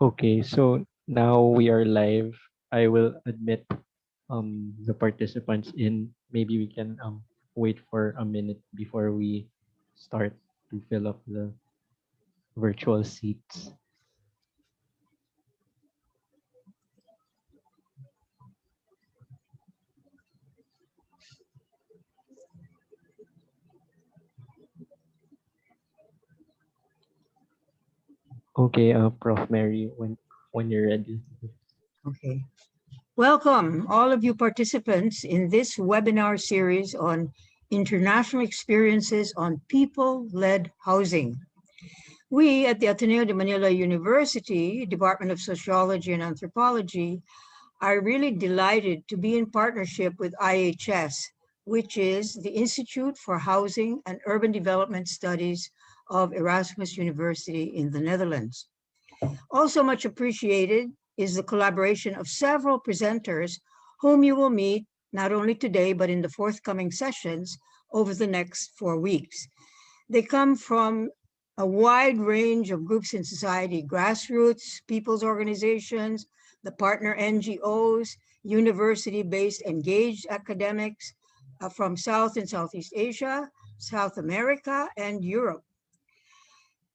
Okay, so now we are live. I will admit the participants in. Maybe we can wait for a minute before we start to fill up the virtual seats. Okay, Prof. Mary, when you're ready. Okay. Welcome, all of you participants in this webinar series on international experiences on people-led housing. We at the Ateneo de Manila University, Department of Sociology and Anthropology, are really delighted to be in partnership with IHS, which is the Institute for Housing and Urban Development Studies of Erasmus University in the Netherlands. Also much appreciated is the collaboration of several presenters whom you will meet not only today, but in the forthcoming sessions over the next 4 weeks. They come from a wide range of groups in society, grassroots, people's organizations, the partner NGOs, university-based engaged academics from South and Southeast Asia, South America, and Europe.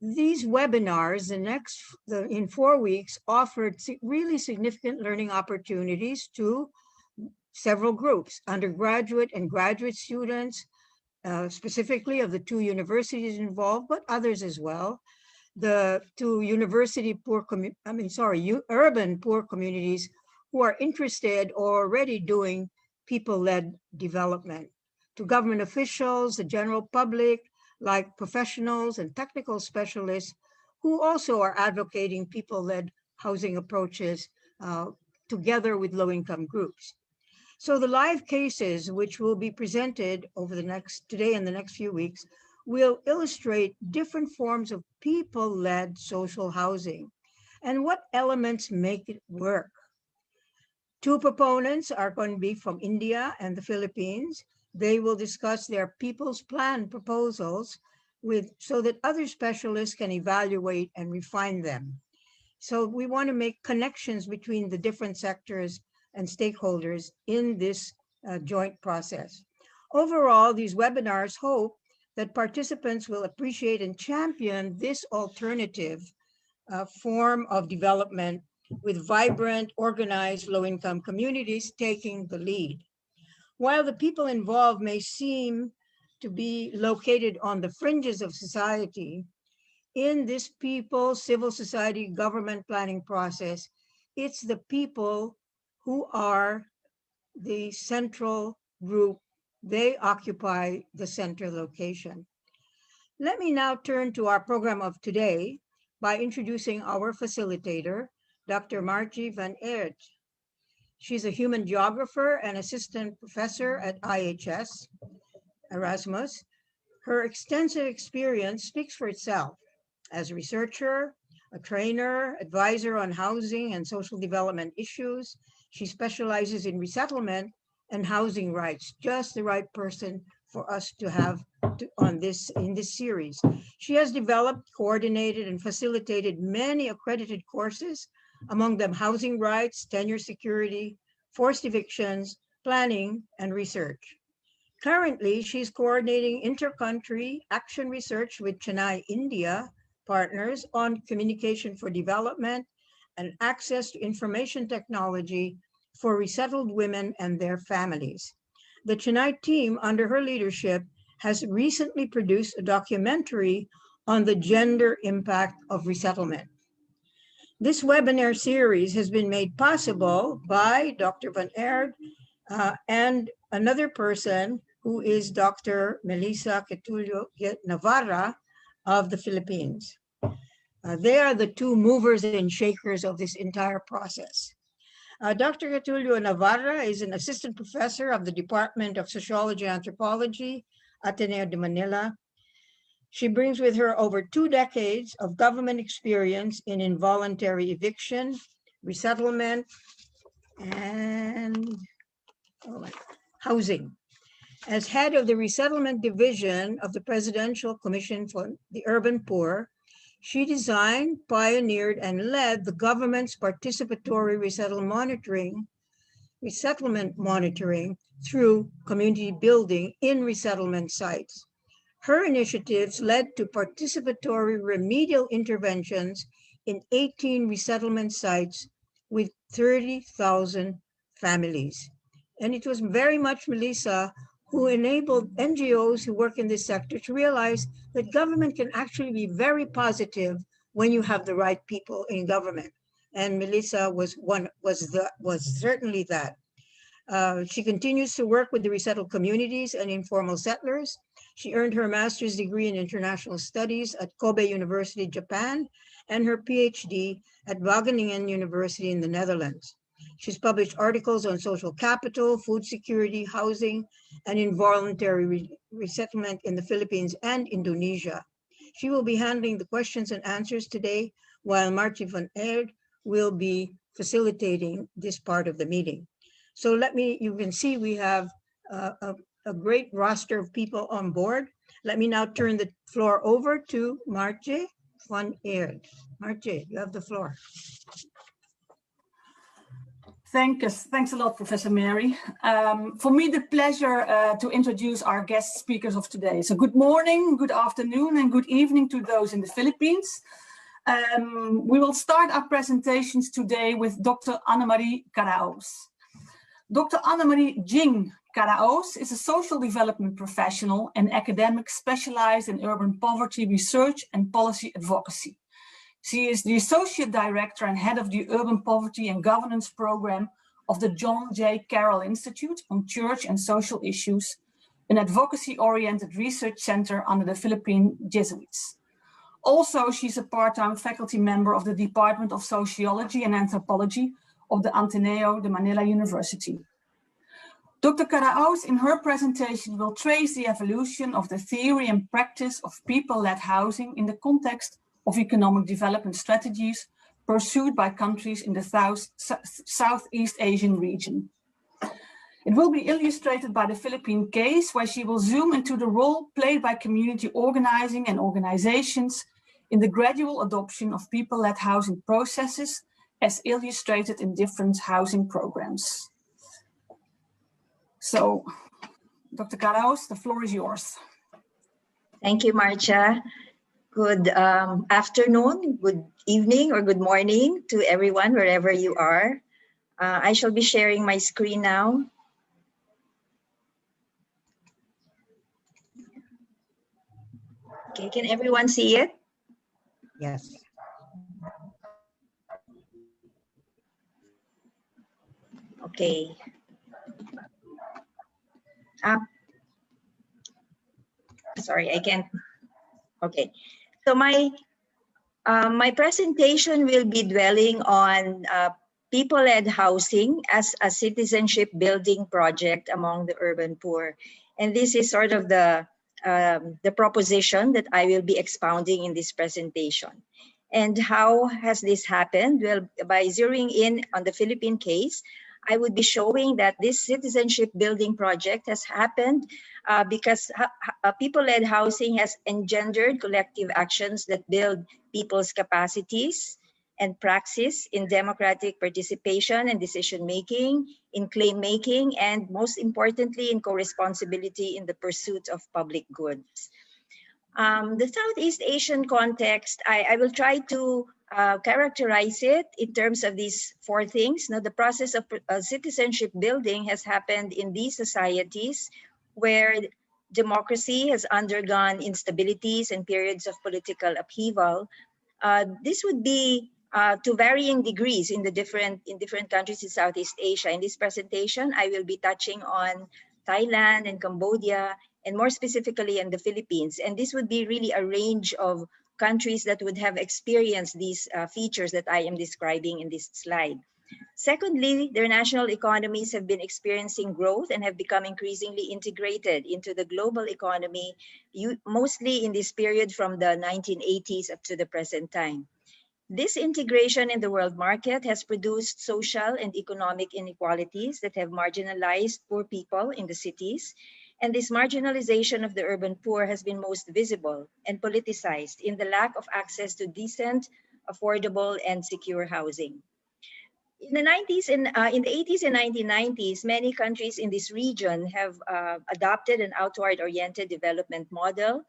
These webinars, in 4 weeks, offered really significant learning opportunities to several groups, undergraduate and graduate students, specifically of the 2 universities involved, but others as well. The 2 urban poor communities who are interested or already doing people-led development. To government officials, the general public, like professionals and technical specialists who also are advocating people-led housing approaches together with low-income groups. So the live cases, which will be presented over today and the next few weeks, will illustrate different forms of people-led social housing and what elements make it work. 2 proponents are going to be from India and the Philippines. They will discuss their People's Plan proposals so that other specialists can evaluate and refine them. So we want to make connections between the different sectors and stakeholders in this joint process. Overall, these webinars hope that participants will appreciate and champion this alternative form of development with vibrant, organized, low-income communities taking the lead. While the people involved may seem to be located on the fringes of society, in this people, civil society, government planning process, it's the people who are the central group. They occupy the center location. Let me now turn to our program of today by introducing our facilitator, Dr. MAARTJE van Aert. She's a human geographer and assistant professor at IHS, Erasmus. Her extensive experience speaks for itself. As a researcher, a trainer, advisor on housing and social development issues, she specializes in resettlement and housing rights, just the right person for us to have in this series. She has developed, coordinated, and facilitated many accredited courses, among them housing rights, tenure security, forced evictions, planning, and research. Currently, she's coordinating inter-country action research with Chennai, India partners on communication for development and access to information technology for resettled women and their families. The Chennai team, under her leadership, has recently produced a documentary on the gender impact of resettlement. This webinar series has been made possible by Dr. Van Aert and another person who is Dr. Melissa Quetullo Navarra of the Philippines. They are the 2 movers and shakers of this entire process. Dr. Quetullo Navarra is an assistant professor of the Department of Sociology and Anthropology, Ateneo de Manila. She brings with her over 2 decades of government experience in involuntary eviction, resettlement, and housing. As head of the Resettlement Division of the Presidential Commission for the Urban Poor, She designed, pioneered, and led the government's participatory resettlement monitoring through community building in resettlement sites. Her initiatives led to participatory remedial interventions in 18 resettlement sites with 30,000 families. And it was very much Melissa who enabled NGOs who work in this sector to realize that government can actually be very positive when you have the right people in government. And Melissa was certainly that. She continues to work with the resettled communities and informal settlers. She earned her master's degree in international studies at Kobe University, Japan, and her PhD at Wageningen University in the Netherlands. She's published articles on social capital, food security, housing, and involuntary resettlement in the Philippines and Indonesia. She will be handling the questions and answers today, while MAARTJE van Eerd will be facilitating this part of the meeting. So you can see we have a great roster of people on board. Let me now turn the floor over to MAARTJE van Eerd. MAARTJE, you have the floor. Thanks a lot, Professor Mary. For me, the pleasure to introduce our guest speakers of today. So good morning, good afternoon, and good evening to those in the Philippines. We will start our presentations today with Dr. Annemarie KARAOS. Dr. Annemarie Jing KARAOS is a social development professional and academic specialized in urban poverty research and policy advocacy. She is the Associate Director and Head of the Urban Poverty and Governance Program of the John J. Carroll Institute on Church and Social Issues, an advocacy-oriented research center under the Philippine Jesuits. Also, she's a part-time faculty member of the Department of Sociology and Anthropology of the Ateneo, the Manila University. Dr. KARAOS, in her presentation, will trace the evolution of the theory and practice of people-led housing in the context of economic development strategies pursued by countries in the Southeast Asian region. It will be illustrated by the Philippine case, where she will zoom into the role played by community organizing and organizations in the gradual adoption of people-led housing processes, as illustrated in different housing programs. So, Dr. KARAOS, the floor is yours. Thank you, MAARTJE. Good afternoon, good evening, or good morning to everyone, wherever you are. I shall be sharing my screen now. Okay, can everyone see it? Yes. Okay. Sorry, I can't. Okay. So my presentation will be dwelling on people-led housing as a citizenship building project among the urban poor. And this is sort of the proposition that I will be expounding in this presentation. And how has this happened? Well, by zeroing in on the Philippine case, I would be showing that this citizenship building project has happened because people-led housing has engendered collective actions that build people's capacities and praxis in democratic participation and decision-making, in claim-making, and most importantly, in co-responsibility in the pursuit of public goods. The Southeast Asian context, I will try to characterize it in terms of these four things. Now, the process of citizenship building has happened in these societies where democracy has undergone instabilities and periods of political upheaval. This would be to varying degrees in different countries in Southeast Asia. In this presentation, I will be touching on Thailand and Cambodia, and more specifically in the Philippines. And this would be really a range of countries that would have experienced these features that I am describing in this slide. Secondly, their national economies have been experiencing growth and have become increasingly integrated into the global economy, mostly in this period from the 1980s up to the present time. This integration in the world market has produced social and economic inequalities that have marginalized poor people in the cities. And this marginalization of the urban poor has been most visible and politicized in the lack of access to decent, affordable, and secure housing. In the 90s and in the 80s and 1990s, many countries in this region have adopted an outward-oriented development model.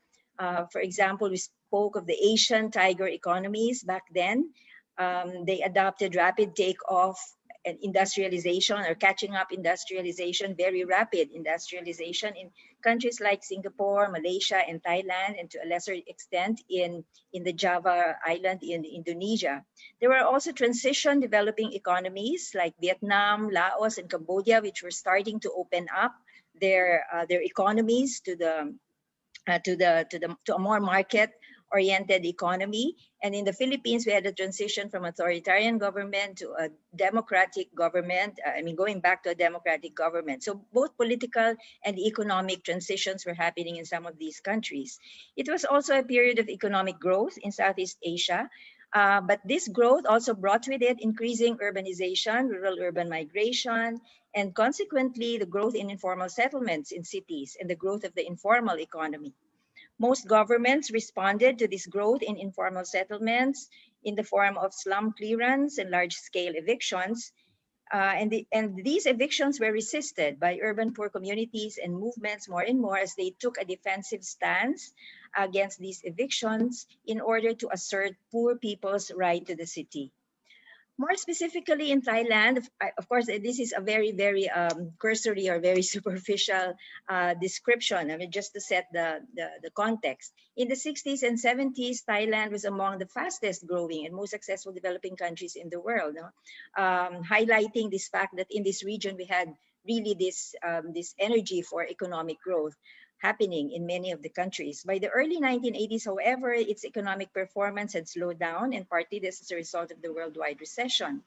For example, we spoke of the Asian tiger economies back then. They adopted rapid takeoff and industrialization, or catching up industrialization, very rapid industrialization in countries like Singapore, Malaysia, and Thailand, and to a lesser extent in the Java island in Indonesia. There were also transition developing economies like Vietnam, Laos, and Cambodia, which were starting to open up their economies to a more market-oriented economy. And in the Philippines, we had a transition from authoritarian government to a democratic government. Going back to a democratic government. So both political and economic transitions were happening in some of these countries. It was also a period of economic growth in Southeast Asia. But this growth also brought with it increasing urbanization, rural-urban migration, and consequently the growth in informal settlements in cities and the growth of the informal economy. Most governments responded to this growth in informal settlements in the form of slum clearance and large-scale evictions. And these evictions were resisted by urban poor communities and movements more and more as they took a defensive stance against these evictions in order to assert poor people's right to the city. More specifically in Thailand, of course, this is a very, very cursory or very superficial description. Just to set the context. In the 60s and 70s, Thailand was among the fastest growing and most successful developing countries in the world, highlighting this fact that in this region, we had really this energy for economic growth happening in many of the countries. By the early 1980s, however, its economic performance had slowed down, and partly this is a result of the worldwide recession.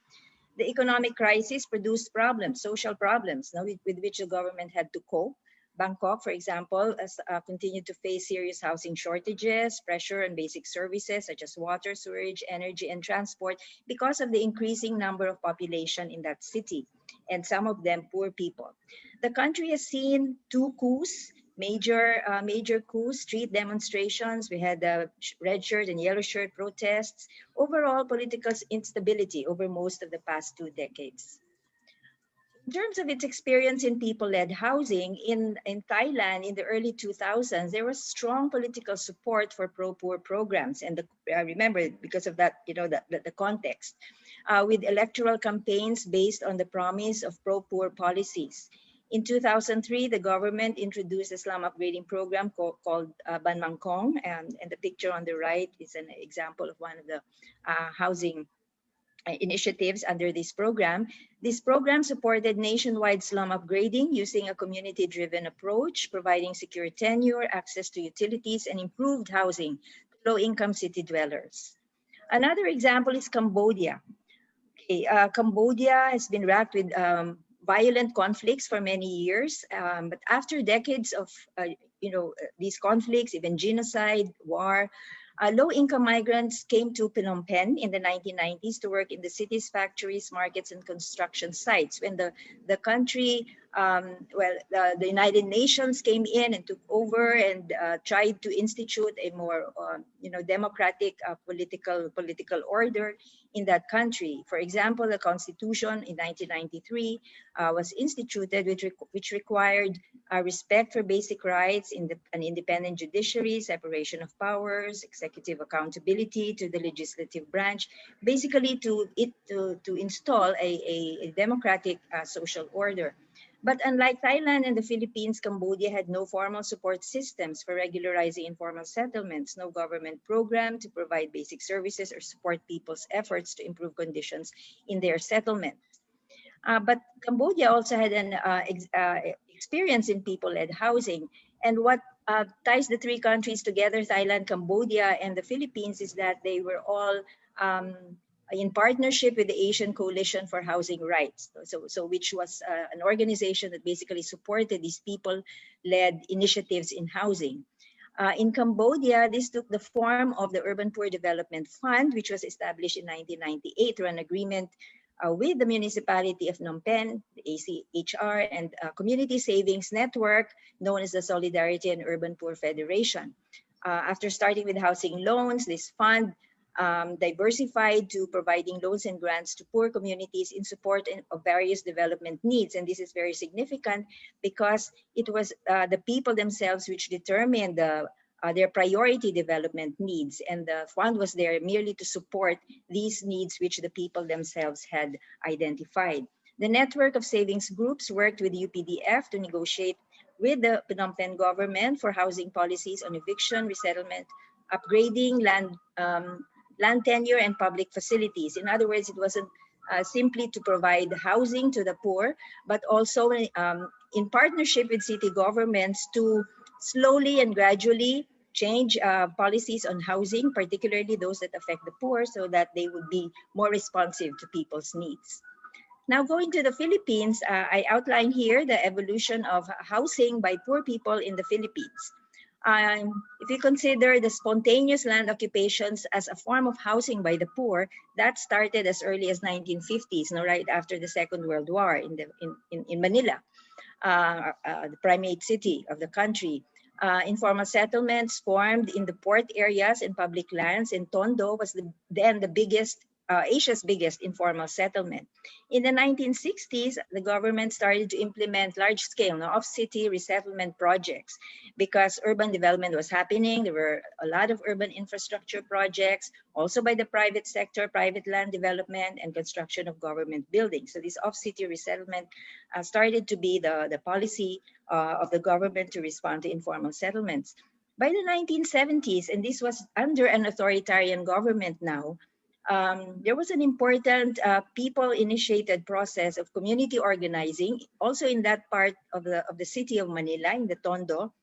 The economic crisis produced problems, social problems, with which the government had to cope. Bangkok, for example, has continued to face serious housing shortages, pressure on basic services such as water, sewage, energy, and transport because of the increasing number of population in that city, and some of them poor people. The country has seen two coups, major coups, street demonstrations. We had the red shirt and yellow shirt protests. Overall political instability over most of the past 2 decades. In terms of its experience in people-led housing, in Thailand in the early 2000s, there was strong political support for pro-poor programs. And remember, because of that, the context, with electoral campaigns based on the promise of pro-poor policies. In 2003, the government introduced a slum upgrading program called Ban Mang Kong, and the picture on the right is an example of one of the housing initiatives under this program. This program supported nationwide slum upgrading using a community-driven approach, providing secure tenure, access to utilities, and improved housing to low-income city dwellers. Another example is Cambodia. Cambodia has been racked with violent conflicts for many years, but after decades of these conflicts, even genocide, war, low-income migrants came to Phnom Penh in the 1990s to work in the city's factories, markets, and construction sites. When the country, the United Nations came in and took over and tried to institute a more, democratic political order in that country. For example, the Constitution in 1993 was instituted, which required respect for basic rights, an independent judiciary, separation of powers, executive accountability to the legislative branch, basically to install a democratic social order. But unlike Thailand and the Philippines, Cambodia had no formal support systems for regularizing informal settlements, no government program to provide basic services or support people's efforts to improve conditions in their settlements. But Cambodia also had an experience in people-led housing. And what ties the three countries together, Thailand, Cambodia, and the Philippines, is that they were all in partnership with the Asian Coalition for Housing Rights, so which was an organization that basically supported these people-led initiatives in housing. In Cambodia, this took the form of the Urban Poor Development Fund, which was established in 1998 through an agreement with the municipality of Phnom Penh, the ACHR, and Community Savings Network, known as the Solidarity and Urban Poor Federation. After starting with housing loans, this fund diversified to providing loans and grants to poor communities in support of various development needs. And this is very significant because it was the people themselves which determined their priority development needs. And the fund was there merely to support these needs which the people themselves had identified. The network of savings groups worked with UPDF to negotiate with the Phnom Penh government for housing policies on eviction, resettlement, upgrading, land tenure, and public facilities. In other words, it wasn't simply to provide housing to the poor, but also in partnership with city governments to slowly and gradually change policies on housing, particularly those that affect the poor, so that they would be more responsive to people's needs. Now, going to the Philippines, I outline here the evolution of housing by poor people in the Philippines. If you consider the spontaneous land occupations as a form of housing by the poor, that started as early as 1950s, right after the Second World War in Manila, the primate city of the country. Informal settlements formed in the port areas and public lands, and Tondo was then the biggest, Asia's biggest informal settlement. In the 1960s, the government started to implement large-scale off-city resettlement projects because urban development was happening. There were a lot of urban infrastructure projects, also by the private sector, private land development, and construction of government buildings. So this off-city resettlement started to be the policy of the government to respond to informal settlements. By the 1970s, and this was under an authoritarian government now, there was an important people-initiated process of community organizing, also in that part of the city of Manila, in the Tondo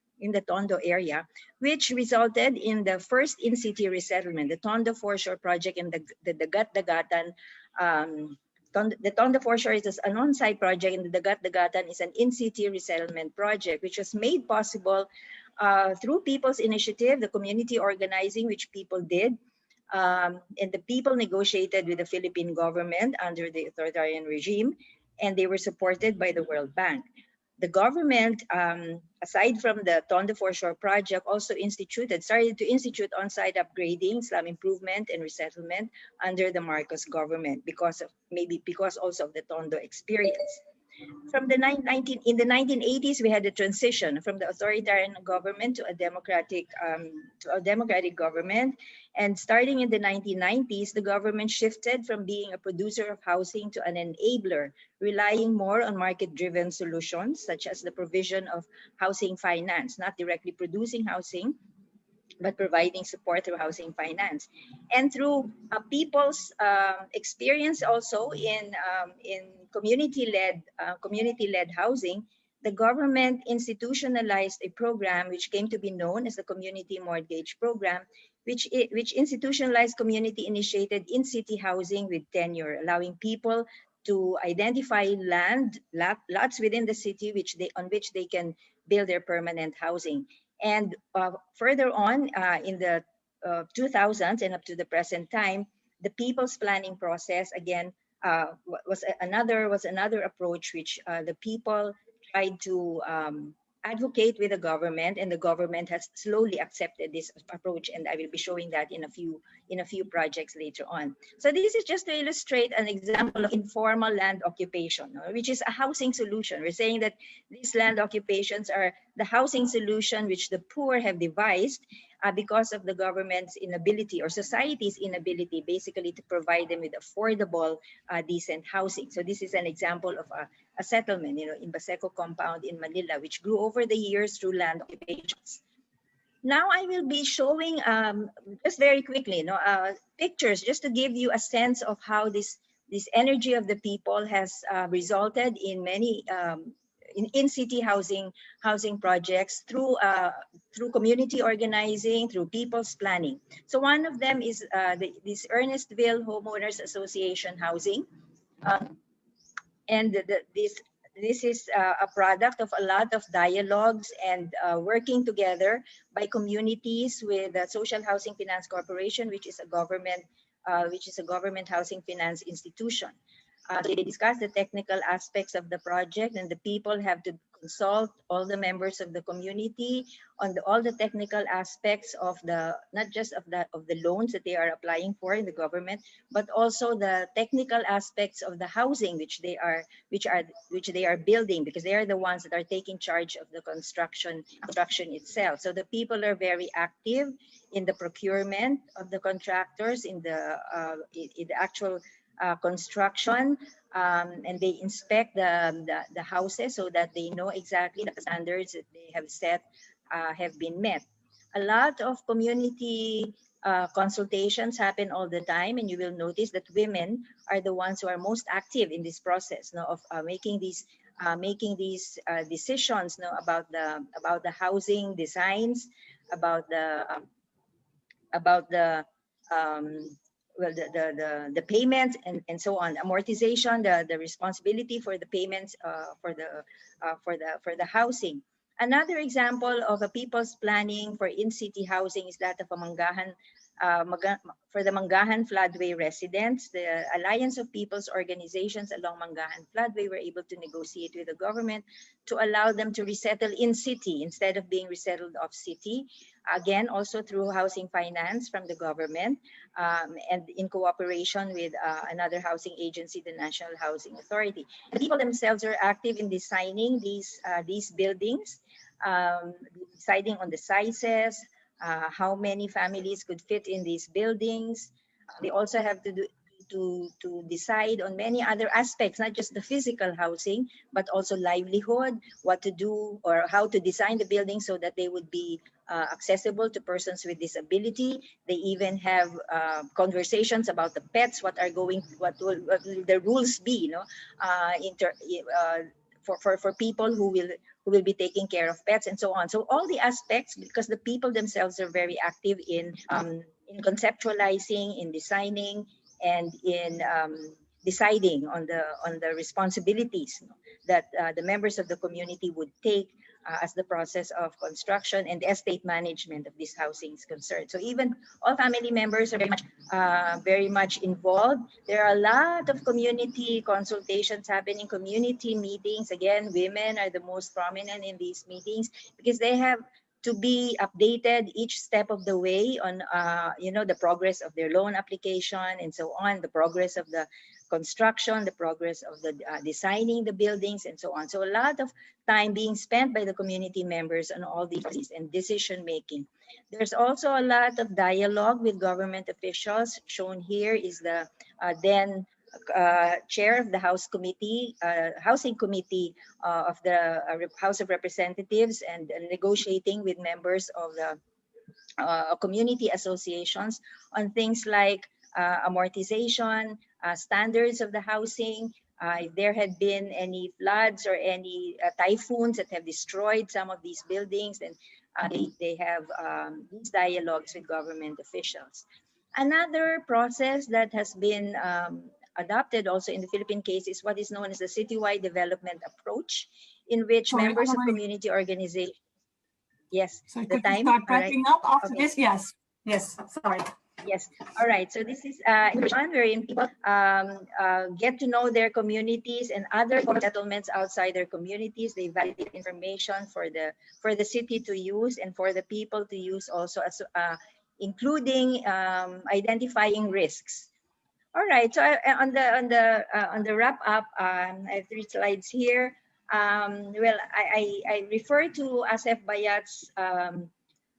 area, which resulted in the first in-city resettlement, the Tondo Foreshore Project and the Dagat-Dagatan. The Tondo Foreshore is an on-site project, and the Dagat-Dagatan is an in-city resettlement project, which was made possible through people's initiative, the community organizing, which people did. And the people negotiated with the Philippine government under the authoritarian regime, and they were supported by the World Bank. The government, aside from the Tondo Foreshore project, also started to institute on-site upgrading, slum improvement, and resettlement under the Marcos government because also of the Tondo experience. From in the 1980s, we had a transition from the authoritarian government to a democratic government. And starting in the 1990s, the government shifted from being a producer of housing to an enabler, relying more on market-driven solutions, such as the provision of housing finance, not directly producing housing, but providing support through housing finance. And through people's experience also in community-led housing, the government institutionalized a program which came to be known as the Community Mortgage Program, which institutionalized community-initiated in-city housing with tenure, allowing people to identify lots within the city on which they can build their permanent housing. And further on in the 2000s and up to the present time, the people's planning process again was another approach which the people tried to advocate with the government, and the government has slowly accepted this approach, and I will be showing that in a few projects later on. So this is just to illustrate an example of informal land occupation, which is a housing solution. We're saying that these land occupations are the housing solution which the poor have devised because of the government's inability or society's inability basically to provide them with affordable, decent housing. So this is an example of a settlement, in Baseco compound in Manila, which grew over the years through land occupations. Now I will be showing just very quickly, pictures just to give you a sense of how this energy of the people has resulted in many in-city housing projects through community organizing, through people's planning. So one of them is this Ernestville Homeowners Association housing, and this is a product of a lot of dialogues and working together by communities with the Social Housing Finance Corporation, which is a government housing finance institution. They discuss the technical aspects of the project, and the people have to consult all the members of the community on all the technical aspects of the, not just of the loans that they are applying for in the government, but also the technical aspects of the housing which they are building, because they are the ones that are taking charge of the construction itself. So the people are very active in the procurement of the contractors, in the actual construction, and they inspect the houses so that they know exactly that the standards that they have set have been met. A lot of community consultations happen all the time, and you will notice that women are the ones who are most active in this process, of making these decisions, about the housing designs, about the um, well, the payments, and so on, amortization, the responsibility for the payments, for the housing. Another example of a people's planning for in-city housing is that of a for the Mangahan floodway residents. The Alliance of People's Organizations along Mangahan floodway were able to negotiate with the government to allow them to resettle in city instead of being resettled off city. Again, also through housing finance from the government, and in cooperation with another housing agency, the National Housing Authority. The people themselves are active in designing these buildings, deciding on the sizes, how many families could fit in these buildings. They also have to decide on many other aspects, not just the physical housing, but also livelihood, what to do or how to design the building so that they would be accessible to persons with disability. They even have conversations about the pets, what will the rules be, for people who will be taking care of pets, and so on. So all the aspects, because the people themselves are very active in conceptualizing, in designing, and in deciding on the responsibilities that the members of the community would take as the process of construction and estate management of this housing is concerned. So even all family members are very much involved. There are a lot of community consultations happening, community meetings. Again, women are the most prominent in these meetings because they have to be updated each step of the way on the progress of their loan application and so on, the progress of the construction, the progress of the designing the buildings, and so on. So a lot of time being spent by the community members on all these and decision making. There's also a lot of dialogue with government officials. Shown here is the then chair of the housing committee of the House of Representatives, and negotiating with members of the community associations on things like amortization, standards of the housing, if there had been any floods or any typhoons that have destroyed some of these buildings, then they have these dialogues with government officials. Another process that has been adopted also in the Philippine case is what is known as the citywide development approach, in which members of community organizations. Yes, so the could time. you start wrapping up after Okay. this? Yes, sorry. Yes. All right. So this is one wherein people get to know their communities and other settlements outside their communities. They validate information for the city to use and for the people to use also, as including identifying risks. All right. So on the wrap up, I have 3 slides here. Well, I refer to Asef Bayat's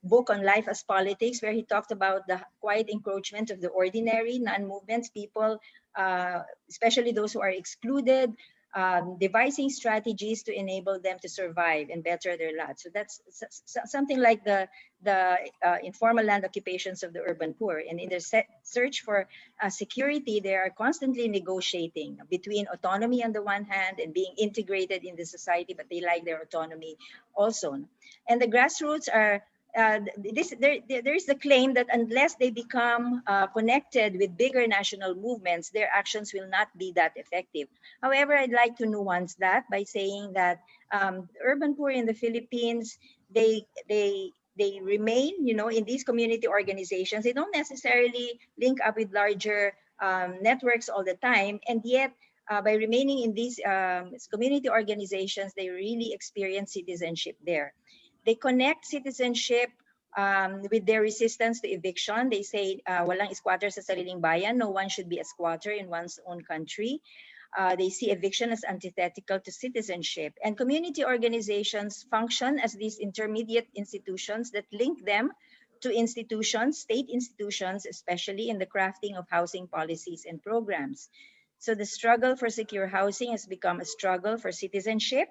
book on life as politics, where he talked about the quiet encroachment of the ordinary non-movements people, especially those who are excluded, devising strategies to enable them to survive and better their lives. So that's something like the informal land occupations of the urban poor. And in their search for security, they are constantly negotiating between autonomy on the one hand and being integrated in the society, but they like their autonomy also. And the grassroots are there is the claim that unless they become connected with bigger national movements, their actions will not be that effective. However, I'd like to nuance that by saying that urban poor in the Philippines, they remain, in these community organizations. They don't necessarily link up with larger networks all the time, and yet by remaining in these community organizations, they really experience citizenship there. They connect citizenship with their resistance to eviction. They say, walang squatter sa sariling bayan, no one should be a squatter in one's own country. They see eviction as antithetical to citizenship. And community organizations function as these intermediate institutions that link them to institutions, state institutions, especially in the crafting of housing policies and programs. So the struggle for secure housing has become a struggle for citizenship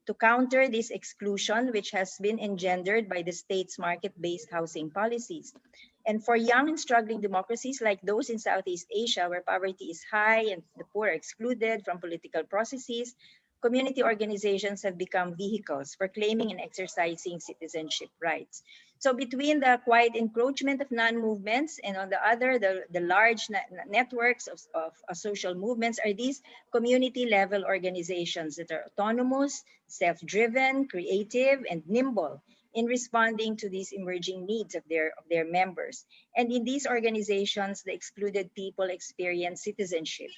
to counter this exclusion, which has been engendered by the state's market-based housing policies. And for young and struggling democracies like those in Southeast Asia, where poverty is high and the poor are excluded from political processes, community organizations have become vehicles for claiming and exercising citizenship rights. So between the quiet encroachment of non-movements and on the other, the large networks of social movements are these community-level organizations that are autonomous, self-driven, creative, and nimble in responding to these emerging needs of their members. And in these organizations, the excluded people experience citizenship,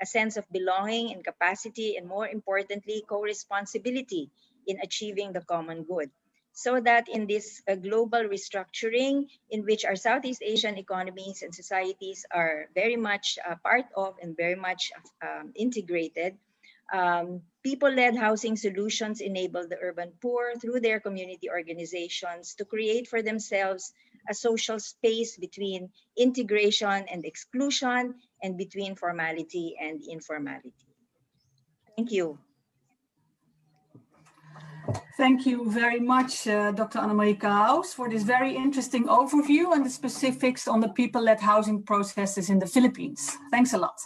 a sense of belonging and capacity, and more importantly, co-responsibility in achieving the common good. So that in this global restructuring in which our Southeast Asian economies and societies are very much part of and very much integrated, people-led housing solutions enable the urban poor through their community organizations to create for themselves a social space between integration and exclusion and between formality and informality. Thank you. Thank you very much, Dr. Annemarie KARAOS, for this very interesting overview and the specifics on the people-led housing processes in the Philippines. Thanks a lot.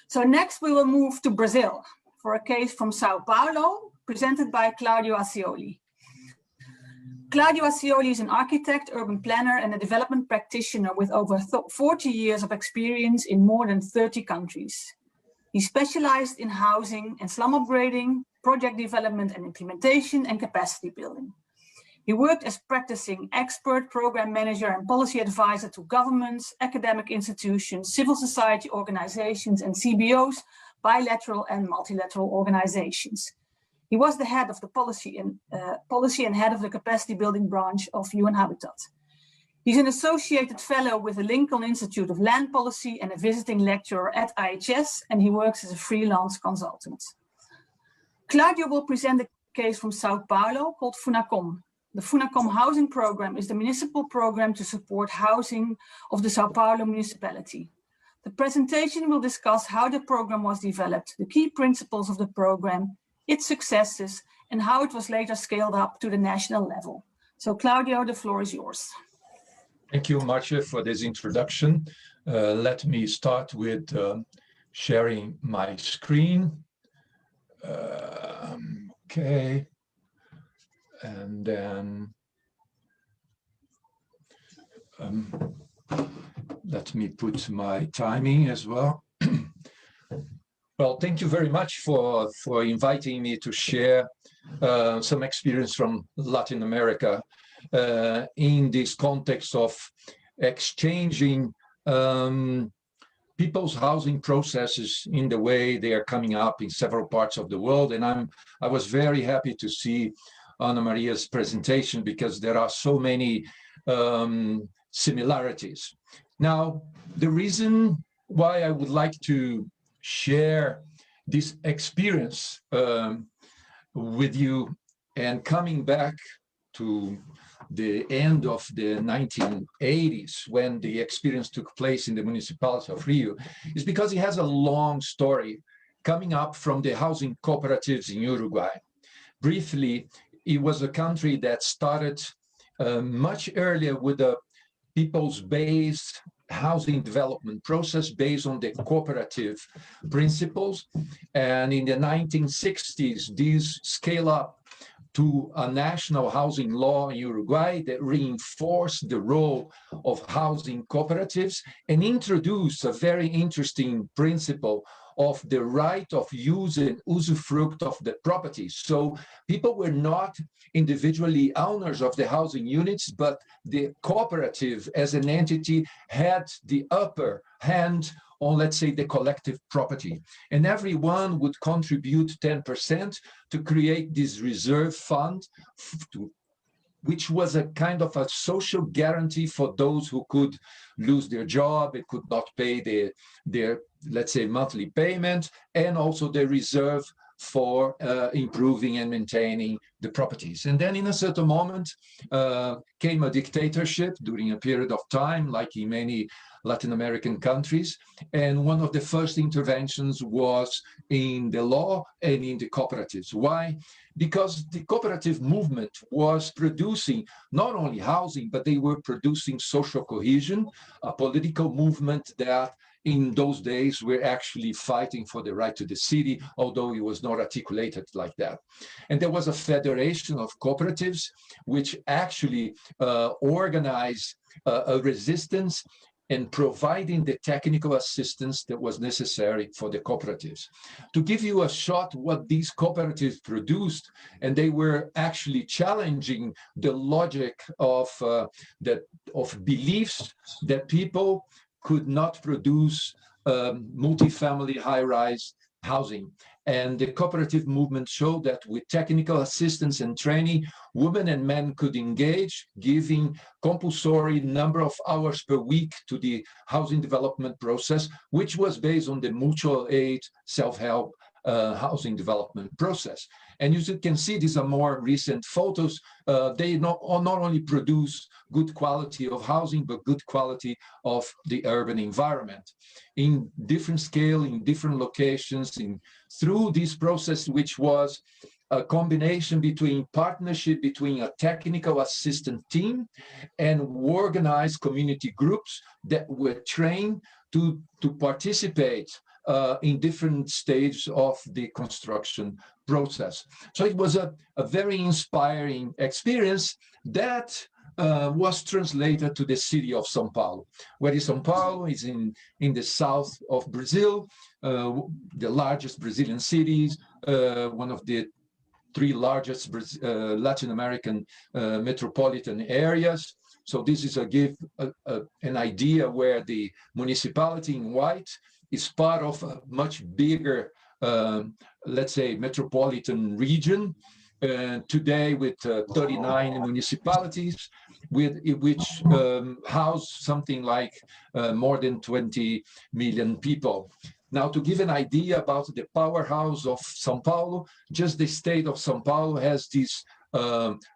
So next we will move to Brazil for a case from Sao Paulo, presented by CLAUDIO ACIOLY. CLAUDIO ACIOLY is an architect, urban planner, and a development practitioner with over 40 years of experience in more than 30 countries. He specialized in housing and slum upgrading, project development and implementation, and capacity building. He worked as practicing expert, program manager, and policy advisor to governments, academic institutions, civil society organizations, and CBOs, bilateral and multilateral organizations. He was the head of the policy and head of the capacity building branch of UN Habitat. He's an associated fellow with the Lincoln Institute of Land Policy and a visiting lecturer at IHS, and he works as a freelance consultant. CLAUDIO will present a case from Sao Paulo called FUNACOM. The FUNACOM housing program is the municipal program to support housing of the Sao Paulo municipality. The presentation will discuss how the program was developed, the key principles of the program, its successes, and how it was later scaled up to the national level. So CLAUDIO, the floor is yours. Thank you, MAARTJE, for this introduction. Let me start with sharing my screen. Okay, and then let me put my timing as well. Well, thank you very much for inviting me to share some experience from Latin America in this context of exchanging people's housing processes in the way they are coming up in several parts of the world. And I was very happy to see Anna-Maria's presentation because there are so many similarities. Now, the reason why I would like to share this experience with you and coming back to the end of the 1980s when the experience took place in the municipality of Rio is because it has a long story coming up from the housing cooperatives in Uruguay. Briefly, it was a country that started much earlier with a people's-based housing development process based on the cooperative principles. And in the 1960s, these scale up to a national housing law in Uruguay that reinforced the role of housing cooperatives and introduced a very interesting principle of the right of use and usufruct of the property. So people were not individually owners of the housing units, but the cooperative as an entity had the upper hand on, let's say, the collective property. And everyone would contribute 10% to create this reserve fund, which was a kind of a social guarantee for those who could lose their job, it could not pay their, let's say, monthly payment, and also the reserve for improving and maintaining the properties. And then in a certain moment came a dictatorship during a period of time, like in many Latin American countries. And one of the first interventions was in the law and in the cooperatives. Why? Because the cooperative movement was producing not only housing, but they were producing social cohesion, a political movement that in those days we're actually fighting for the right to the city, although it was not articulated like that. And there was a federation of cooperatives which actually organized a resistance and providing the technical assistance that was necessary for the cooperatives. To give you a shot what these cooperatives produced, and they were actually challenging the logic of beliefs that people could not produce multifamily high-rise housing. And the cooperative movement showed that with technical assistance and training, women and men could engage, giving compulsory number of hours per week to the housing development process, which was based on the mutual aid, self-help housing development process. And as you can see, these are more recent photos. They not only produce good quality of housing, but good quality of the urban environment in different scale, in different locations, through this process, which was a combination between partnership between a technical assistant team and organized community groups that were trained to participate in different stages of the construction process. So it was a very inspiring experience that was translated to the city of Sao Paulo. Where is Sao Paulo? Is in the south of Brazil, the largest Brazilian cities, one of the three largest Latin American metropolitan areas. So this is an idea where the municipality in white is part of a much bigger, let's say, metropolitan region. Today with 39 municipalities, which house something like more than 20 million people. Now, to give an idea about the powerhouse of Sao Paulo, just the state of Sao Paulo has this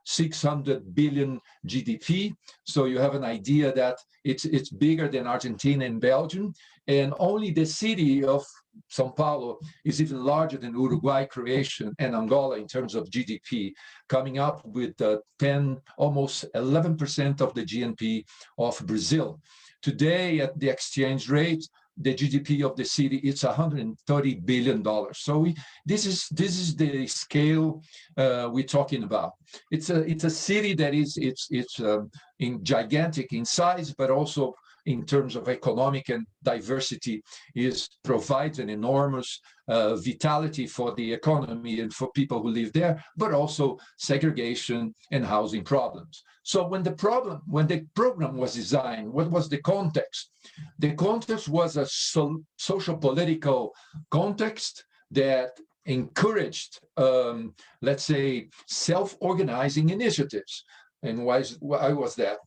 600 billion GDP. So you have an idea that it's bigger than Argentina and Belgium. And only the city of Sao Paulo is even larger than Uruguay, Croatia, and Angola in terms of GDP, coming up with almost 11% of the GNP of Brazil. Today, at the exchange rate, the GDP of the city is $130 billion. So this is the scale we're talking about. It's a city that is in gigantic in size, but also in terms of economic and diversity provides an enormous vitality for the economy and for people who live there, but also segregation and housing problems. So when the program was designed, what was the context? The context was a social political context that encouraged, let's say, self-organizing initiatives. And why was that?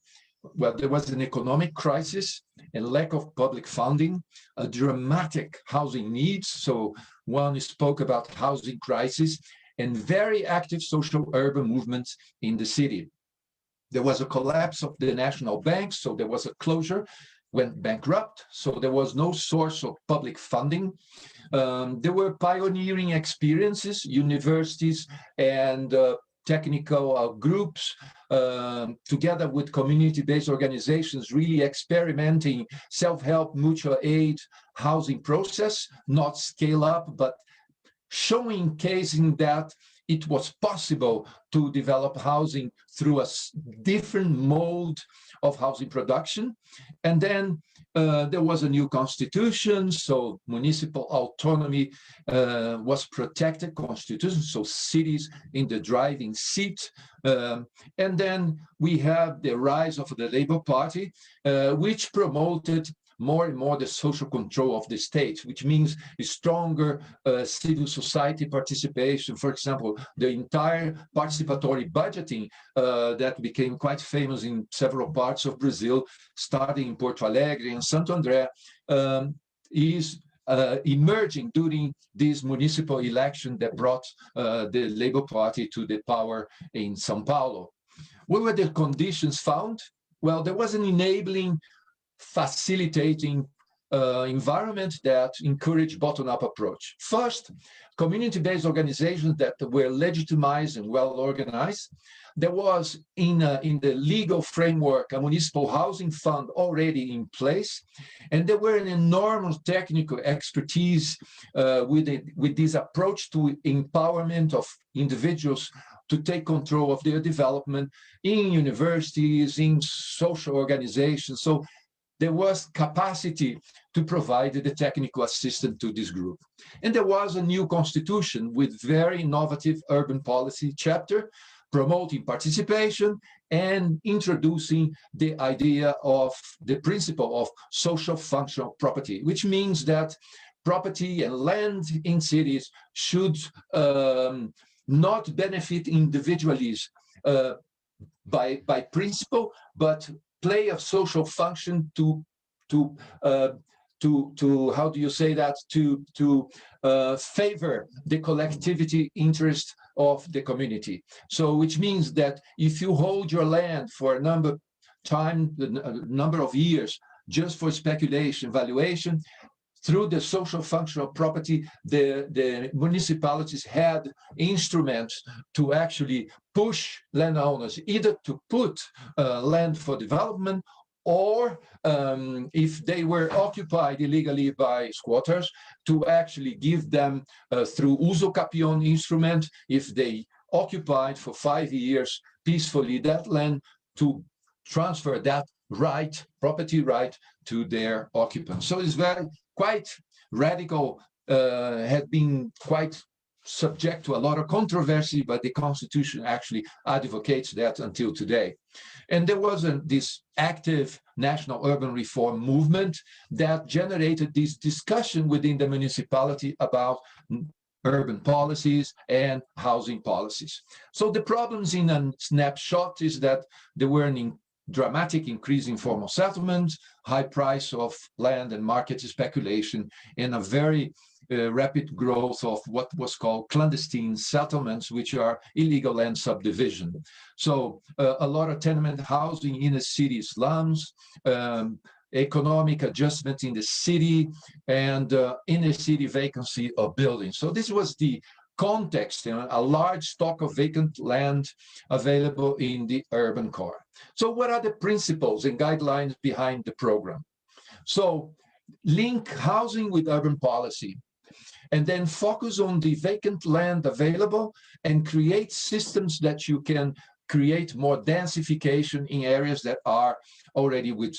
Well, there was an economic crisis and lack of public funding, a dramatic housing needs. So one spoke about housing crisis and very active social urban movements in the city. There was a collapse of the national banks, so there was a closure, went bankrupt, so there was no source of public funding. There were pioneering experiences, universities and technical groups, together with community-based organizations, really experimenting self-help, mutual aid, housing process, not scale up, but showcasing that it was possible to develop housing through a different mode of housing production. And then there was a new constitution, so municipal autonomy was protected, constitution, so cities in the driving seat. And then we have the rise of the Labour Party, which promoted more and more the social control of the state, which means a stronger civil society participation. For example, the entire participatory budgeting that became quite famous in several parts of Brazil, starting in Porto Alegre and Santo André, is emerging during this municipal election that brought the Labour Party to the power in Sao Paulo. What were the conditions found? Well, there was an enabling, facilitating environment that encouraged bottom-up approach. First, community-based organizations that were legitimized and well-organized. There was, in the legal framework, a municipal housing fund already in place, and there were an enormous technical expertise with this approach to empowerment of individuals to take control of their development in universities, in social organizations. So there was capacity to provide the technical assistance to this group. And there was a new constitution with very innovative urban policy chapter, promoting participation and introducing the idea of the principle of social functional property, which means that property and land in cities should not benefit individualism by principle, but play a social function to how do you say that, to favor the collectivity interest of the community. So which means that if you hold your land for a number of years just for speculation, valuation, through the social functional property, the municipalities had instruments to actually push landowners either to put land for development, or if they were occupied illegally by squatters, to actually give them through uso capión instrument, if they occupied for 5 years peacefully that land, to transfer that right, property right, to their occupants. So it's quite radical, had been quite subject to a lot of controversy, but the Constitution actually advocates that until today. And there was this active national urban reform movement that generated this discussion within the municipality about urban policies and housing policies. So the problems in a snapshot is that there were an dramatic increase in formal settlement, high price of land and market speculation, and a very rapid growth of what was called clandestine settlements, which are illegal land subdivision. So a lot of tenement housing in the city slums, economic adjustment in the city, and inner city vacancy of buildings. So this was the context, a large stock of vacant land available in the urban core. So what are the principles and guidelines behind the program? So link housing with urban policy, and then focus on the vacant land available and create systems that you can create more densification in areas that are already with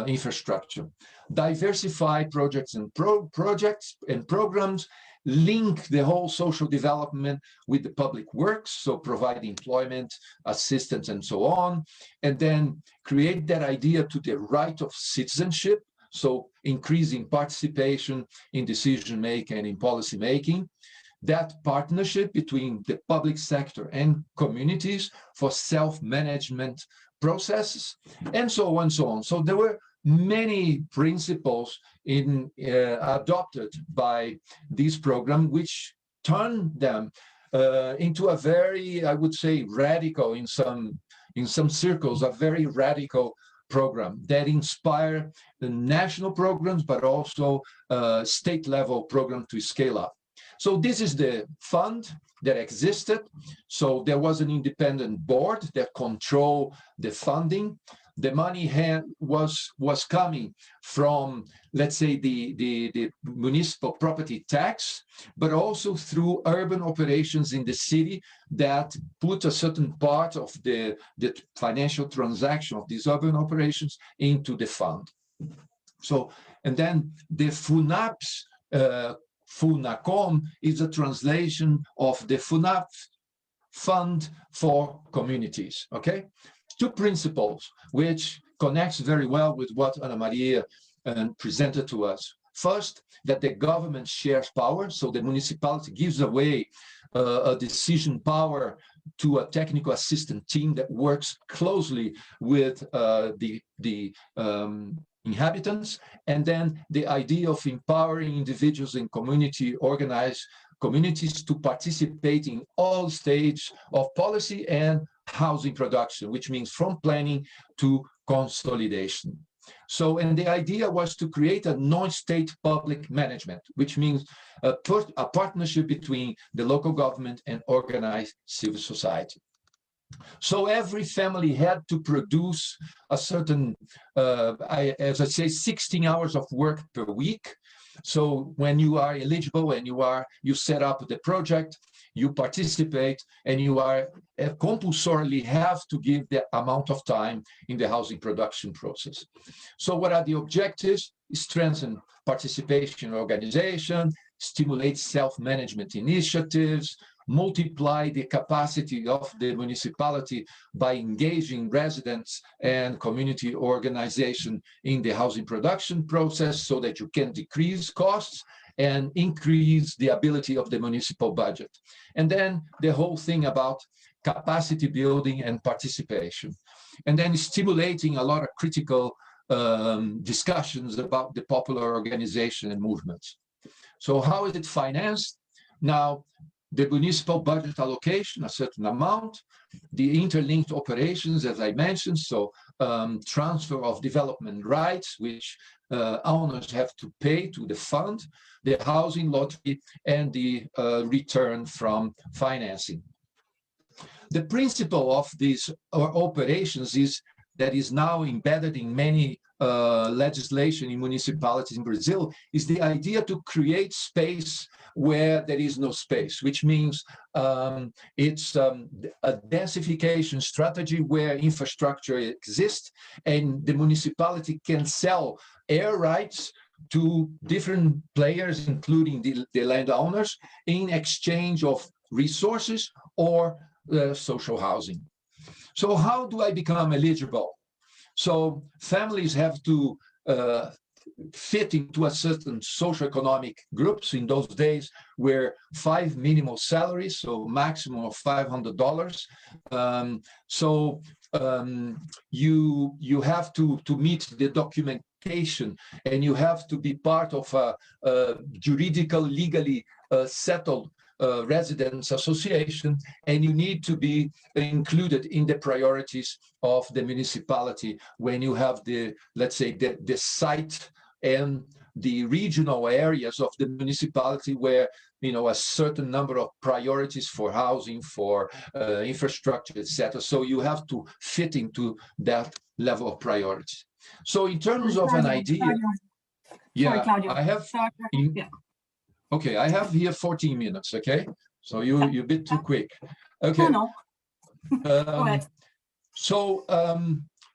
infrastructure. Diversify projects and programs, link the whole social development with the public works, so provide employment, assistance, and so on, and then create that idea to the right of citizenship, so increasing participation in decision-making and in policy-making, that partnership between the public sector and communities for self-management processes, and so on and so on. So there were many principles adopted by this program, which turned them into a very, I would say, radical, in some circles, a very radical program that inspired the national programs, but also state-level program to scale up. So this is the fund that existed. So there was an independent board that controlled the funding. the money was coming from, let's say, the municipal property tax, but also through urban operations in the city that put a certain part of the financial transaction of these urban operations into the fund. So, and then the FUNAPS, FUNACOM is a translation of the FUNAP, Fund for Communities, okay? Two principles which connects very well with what Ana Maria presented to us. First, that the government shares power, so the municipality gives away a decision power to a technical assistant team that works closely with the inhabitants, and then the idea of empowering individuals in community organized communities to participate in all stages of policy and housing production, which means from planning to consolidation. So, and the idea was to create a non-state public management, which means a partnership between the local government and organized civil society. So every family had to produce a certain, as I say, 16 hours of work per week. So when you are eligible and you set up the project, you participate, and you are compulsorily have to give the amount of time in the housing production process. So what are the objectives? Strengthen participation organization, stimulate self-management initiatives, multiply the capacity of the municipality by engaging residents and community organization in the housing production process so that you can decrease costs and increase the ability of the municipal budget. And then the whole thing about capacity building and participation. And then stimulating a lot of critical discussions about the popular organization and movements. So how is it financed? Now, the municipal budget allocation, a certain amount, the interlinked operations, as I mentioned, so transfer of development rights, which owners have to pay to the fund, the housing lottery, and the return from financing. The principle of these operations is that is now embedded in many legislation in municipalities in Brazil, is the idea to create space where there is no space, which means it's a densification strategy where infrastructure exists and the municipality can sell air rights to different players, including the landowners, in exchange of resources or social housing. So how do I become eligible? So families have to fit into a certain socioeconomic groups. In those days were 5 minimal salaries, so maximum of $500. You have to meet the documentation, and you have to be part of a legally settled residents association, and you need to be included in the priorities of the municipality when you have the, let's say, the site and the regional areas of the municipality where, you know, a certain number of priorities for housing, for infrastructure, etc. So you have to fit into that level of priority. So in terms of an idea, Sorry, Claudio. I have. Okay, I have here 14 minutes, okay? So you're a bit too quick. Okay. No. Go ahead. So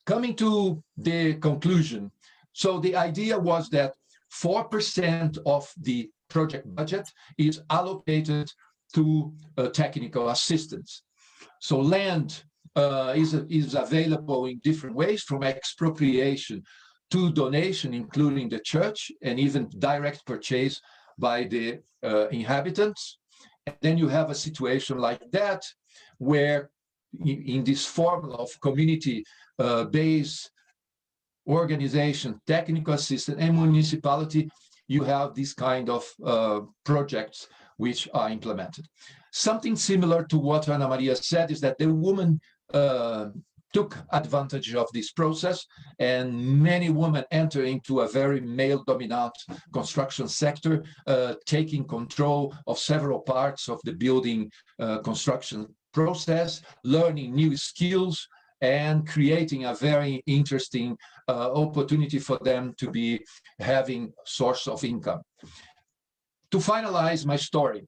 coming to the conclusion. So the idea was that 4% of the project budget is allocated to technical assistance. So land is available in different ways, from expropriation to donation, including the church, and even direct purchase by the inhabitants. And then you have a situation like that, where in this formula of community-based organization, technical assistance, and municipality, you have this kind of projects which are implemented. Something similar to what Ana Maria said is that the woman took advantage of this process, and many women enter into a very male-dominant construction sector, taking control of several parts of the building construction process, learning new skills, and creating a very interesting opportunity for them to be having source of income. To finalize my story,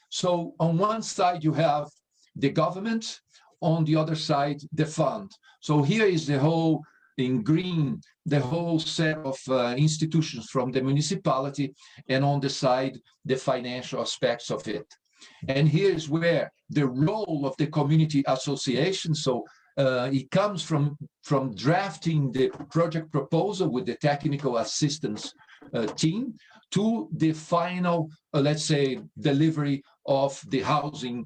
so on one side you have the government, on the other side the fund. So here is the whole, in green, the whole set of institutions from the municipality, and on the side the financial aspects of it. And here's where the role of the community association, so it comes from drafting the project proposal with the technical assistance team to the final, let's say, delivery of the housing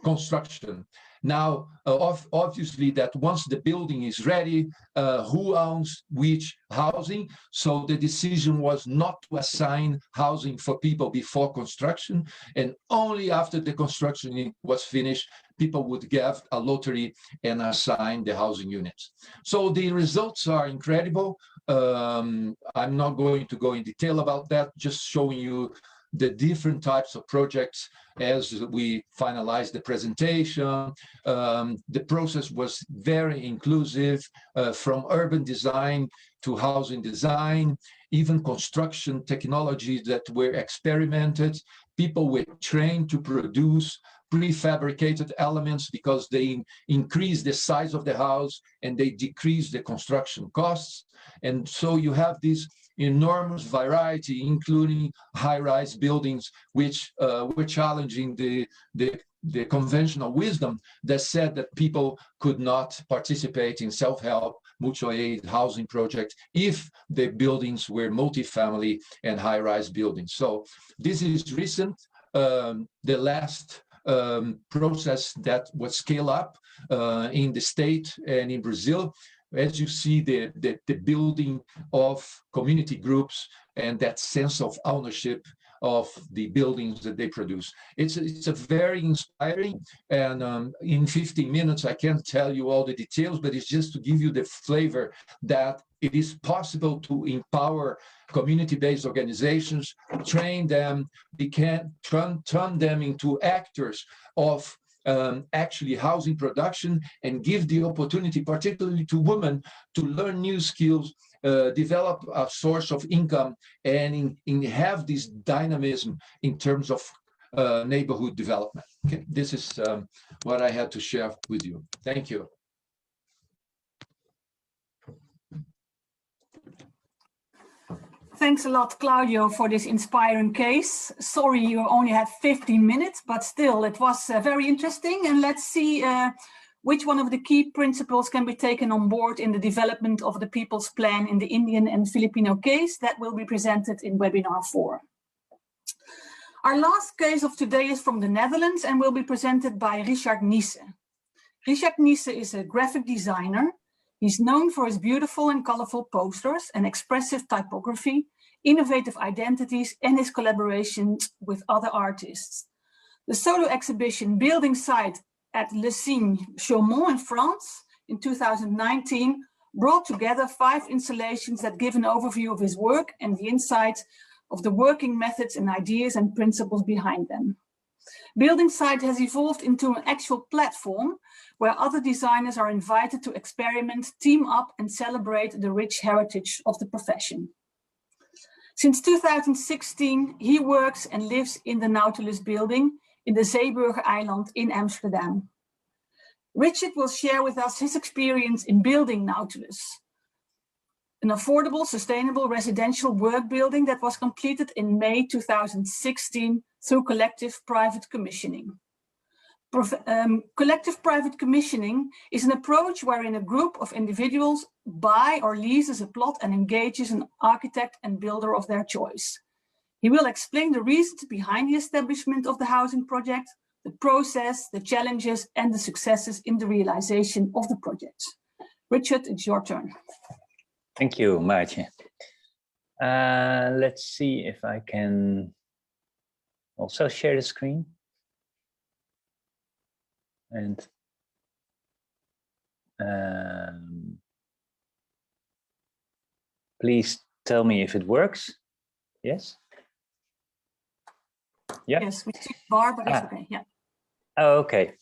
construction. Now, obviously, that once the building is ready, who owns which housing? So the decision was not to assign housing for people before construction, and only after the construction was finished, people would get a lottery and assign the housing units. So the results are incredible. I'm not going to go in detail about that, just showing you the different types of projects as we finalized the presentation. The process was very inclusive, from urban design to housing design, even construction technologies that were experimented. People were trained to produce prefabricated elements because they increase the size of the house and they decrease the construction costs. And so you have this enormous variety, including high-rise buildings, which were challenging the conventional wisdom that said that people could not participate in self-help, mutual aid housing projects if the buildings were multifamily and high-rise buildings. So this is recent, the last process that was scaled up in the state and in Brazil. As you see, the building of community groups and that sense of ownership of the buildings that they produce. It's a very inspiring, and in 15 minutes, I can't tell you all the details, but it's just to give you the flavor that it is possible to empower community-based organizations, train them, we can turn them into actors of actually housing production, and give the opportunity, particularly to women, to learn new skills, develop a source of income, and have this dynamism in terms of neighborhood development. Okay, this is what I had to share with you. Thank you. Thanks a lot, Claudio, for this inspiring case. Sorry you only had 15 minutes, but still it was very interesting. And let's see which one of the key principles can be taken on board in the development of the People's Plan in the Indian and Filipino case that will be presented in webinar 4. Our last case of today is from the Netherlands and will be presented by Richard NIESSEN. Richard NIESSEN is a graphic designer. He's known for his beautiful and colorful posters and expressive typography, innovative identities, and his collaborations with other artists. The solo exhibition Building Site at Le Signe, Chaumont in France in 2019 brought together 5 installations that give an overview of his work and the insight of the working methods and ideas and principles behind them. Building Site has evolved into an actual platform where other designers are invited to experiment, team up, and celebrate the rich heritage of the profession. Since 2016, he works and lives in the Nautilus building in the Zeeburger Eiland in Amsterdam. Richard will share with us his experience in building Nautilus, an affordable, sustainable residential work building that was completed in May 2016 through collective private commissioning. Collective private commissioning is an approach wherein a group of individuals buy or leases a plot and engages an architect and builder of their choice. He will explain the reasons behind the establishment of the housing project, the process, the challenges, and the successes in the realization of the project. Richard, it's your turn. Thank you, MAARTJE. Let's see if I can also share the screen. And please tell me if it works. Yes? Yeah. Yes, we see the bar, but it's okay. Yeah. Oh, okay.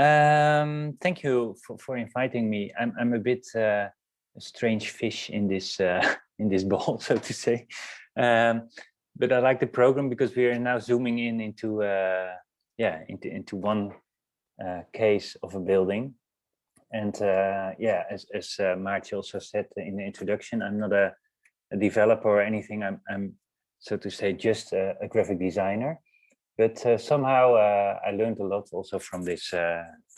Thank you for inviting me. I'm a bit a strange fish in this bowl, so to say. But I like the program because we are now zooming into into one case of a building. And yeah, as MAARTJE also said in the introduction, I'm not a developer or anything. I'm so to say just a graphic designer. But somehow I learned a lot also from this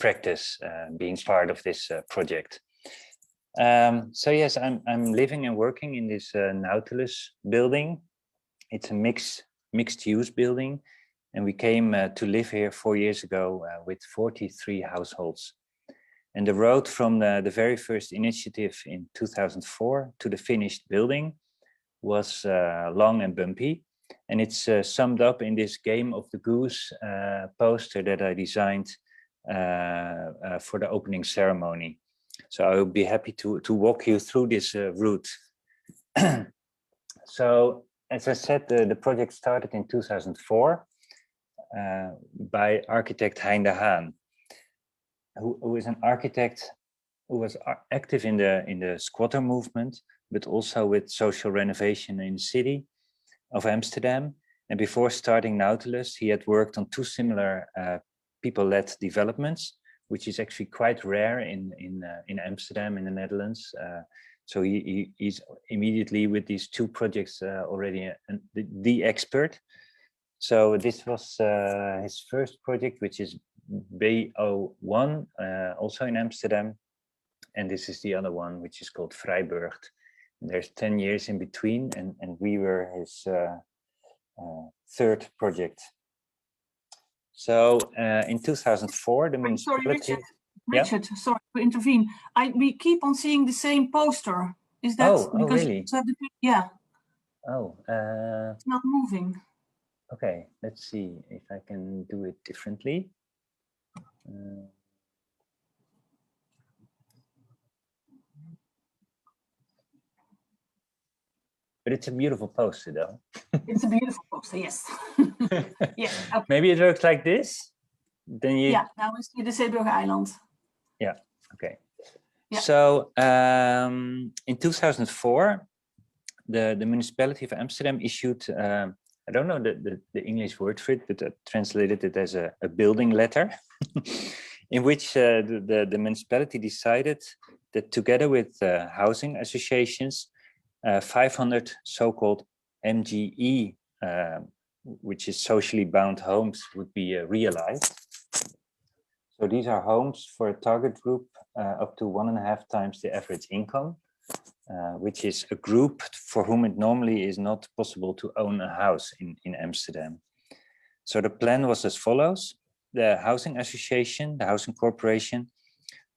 practice, being part of this project. So yes, I'm living and working in this Nautilus building. It's a mixed use building, and we came to live here 4 years ago with 43 households. And the road from the very first initiative in 2004 to the finished building was long and bumpy. And it's summed up in this Game of the Goose poster that I designed for the opening ceremony. So I will be happy to walk you through this route. So, as I said, the project started in 2004 by architect Hein de Haan, who is an architect who was active in the squatter movement, but also with social renovation in the city of Amsterdam. And before starting Nautilus, he had worked on 2 similar people-led developments, which is actually quite rare in Amsterdam, in the Netherlands. So he's immediately with these 2 projects already the expert. So this was his first project, which is BO1, also in Amsterdam. And this is the other one, which is called Vrijburgt. There's 10 years in between, and we were his 3rd project. So in 2004, the municipality... Sorry, Richard, yeah? Sorry to intervene. We keep on seeing the same poster. Is that because really? Yeah. Oh, it's not moving. Okay, let's see if I can do it differently. But it's a beautiful poster, though. It's a beautiful poster, yes. Yeah. Okay. Maybe it looks like this. Then you. Yeah. Now we see the Zeeburger-eiland. Yeah. Okay. Yeah. So in 2004, the municipality of Amsterdam issued. I don't know the English word for it, but I translated it as a building letter, in which the municipality decided that together with housing associations, 500 so-called MGE, which is socially bound homes, would be realized. So these are homes for a target group up to 1.5 times the average income, which is a group for whom it normally is not possible to own a house in Amsterdam. So the plan was as follows. The housing association, the housing corporation,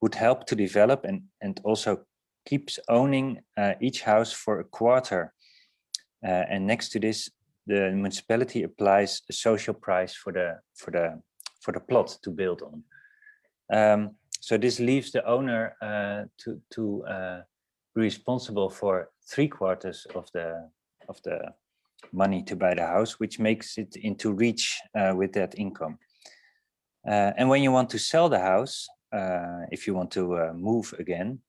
would help to develop and also keeps owning each house for a quarter. And next to this, the municipality applies a social price for the plot to build on. So this leaves the owner to be responsible for 3/4 of the money to buy the house, which makes it into reach with that income. And when you want to sell the house, if you want to move again,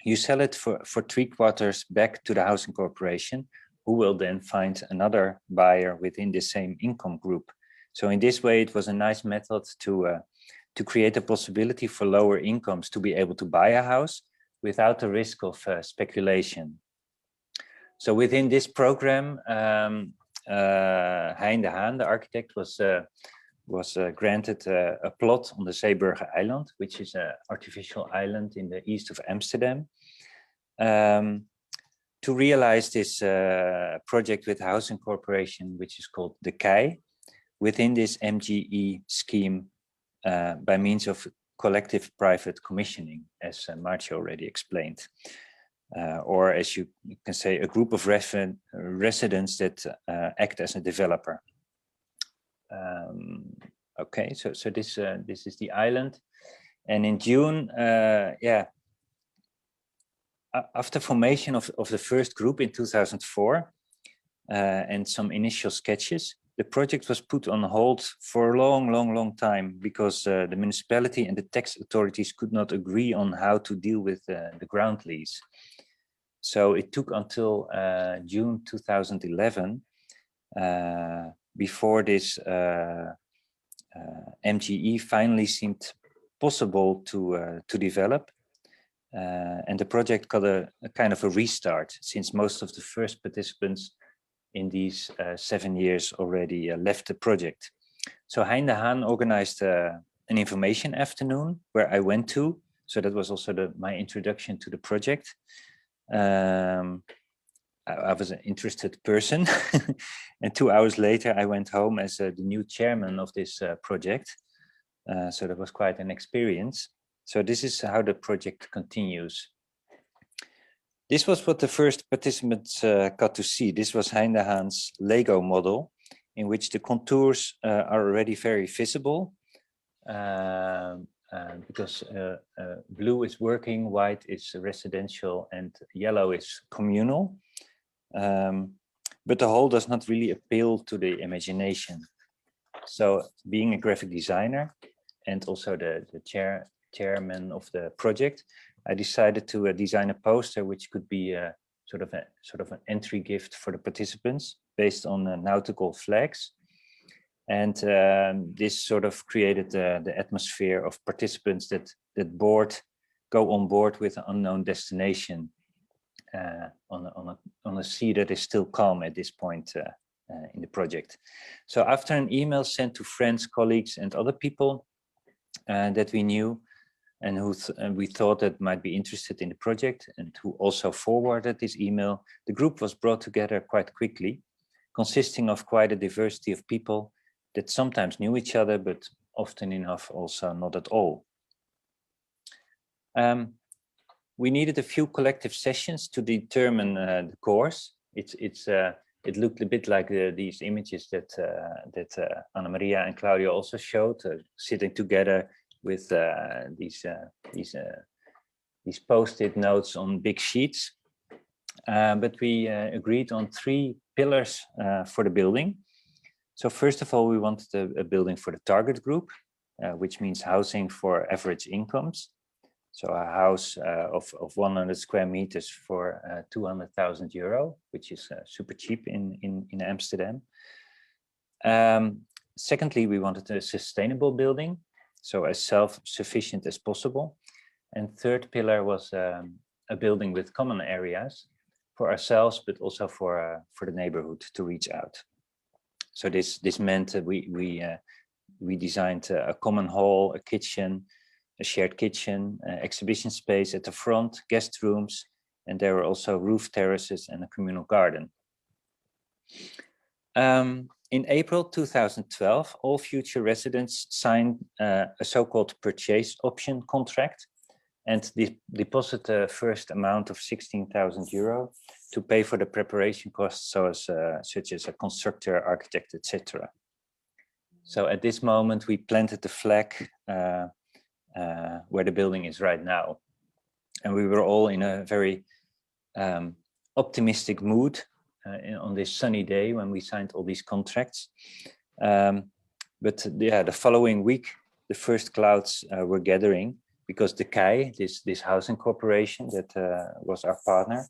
you sell it for 3/4 back to the housing corporation, who will then find another buyer within the same income group. So in this way, it was a nice method to create a possibility for lower incomes to be able to buy a house without the risk of speculation. So within this program, Hein de Haan, the architect, was granted a plot on the Zeeburger-eiland, which is an artificial island in the east of Amsterdam, to realize this project with the housing corporation, which is called the KEI, within this MGE scheme by means of collective private commissioning, as MAARTJE already explained. Or as you can say, a group of residents that act as a developer. Okay, so this is the island, and in June, after formation of the first group in 2004 and some initial sketches, the project was put on hold for a long time because the municipality and the tax authorities could not agree on how to deal with the ground lease. So it took until June 2011 before this MGE finally seemed possible to develop. And the project got a kind of a restart, since most of the first participants in these 7 years already left the project. So Hein de Haan organized an information afternoon where I went to. So that was also my introduction to the project. I was an interested person. And 2 hours later, I went home as the new chairman of this project. So that was quite an experience. So this is how the project continues. This was what the first participants got to see. This was Hein de Haan's Lego model, in which the contours are already very visible. Because blue is working, white is residential, and yellow is communal. But the whole does not really appeal to the imagination. So being a graphic designer and also the chairman of the project, I decided to design a poster which could be sort of an entry gift for the participants based on nautical flags. And this sort of created the atmosphere of participants that go on board with an unknown destination on a sea that is still calm at this point in the project. So after an email sent to friends, colleagues, and other people that we knew and who we thought that might be interested in the project and who also forwarded this email, the group was brought together quite quickly, consisting of quite a diversity of people that sometimes knew each other, but often enough also not at all. We needed a few collective sessions to determine the course. It looked a bit like these images that Anna Maria and Claudio also showed, sitting together with these post-it notes on big sheets. But we agreed on 3 pillars for the building. So first of all, we wanted a building for the target group, which means housing for average incomes. So a house of 100 square meters for €200,000, which is super cheap in Amsterdam. Secondly, we wanted a sustainable building, so as self-sufficient as possible. And third pillar was a building with common areas for ourselves, but also for the neighborhood to reach out. So this meant that we designed a common hall, a kitchen, a shared kitchen, exhibition space at the front, guest rooms, and there were also roof terraces and a communal garden. In April 2012, all future residents signed a so-called purchase option contract and deposit the first amount of €16,000 to pay for the preparation costs, such as a constructor, architect, etc. So at this moment, we planted the flag where the building is right now. And we were all in a very optimistic mood on this sunny day when we signed all these contracts. But the following week, the first clouds were gathering because the KAI, this housing corporation that was our partner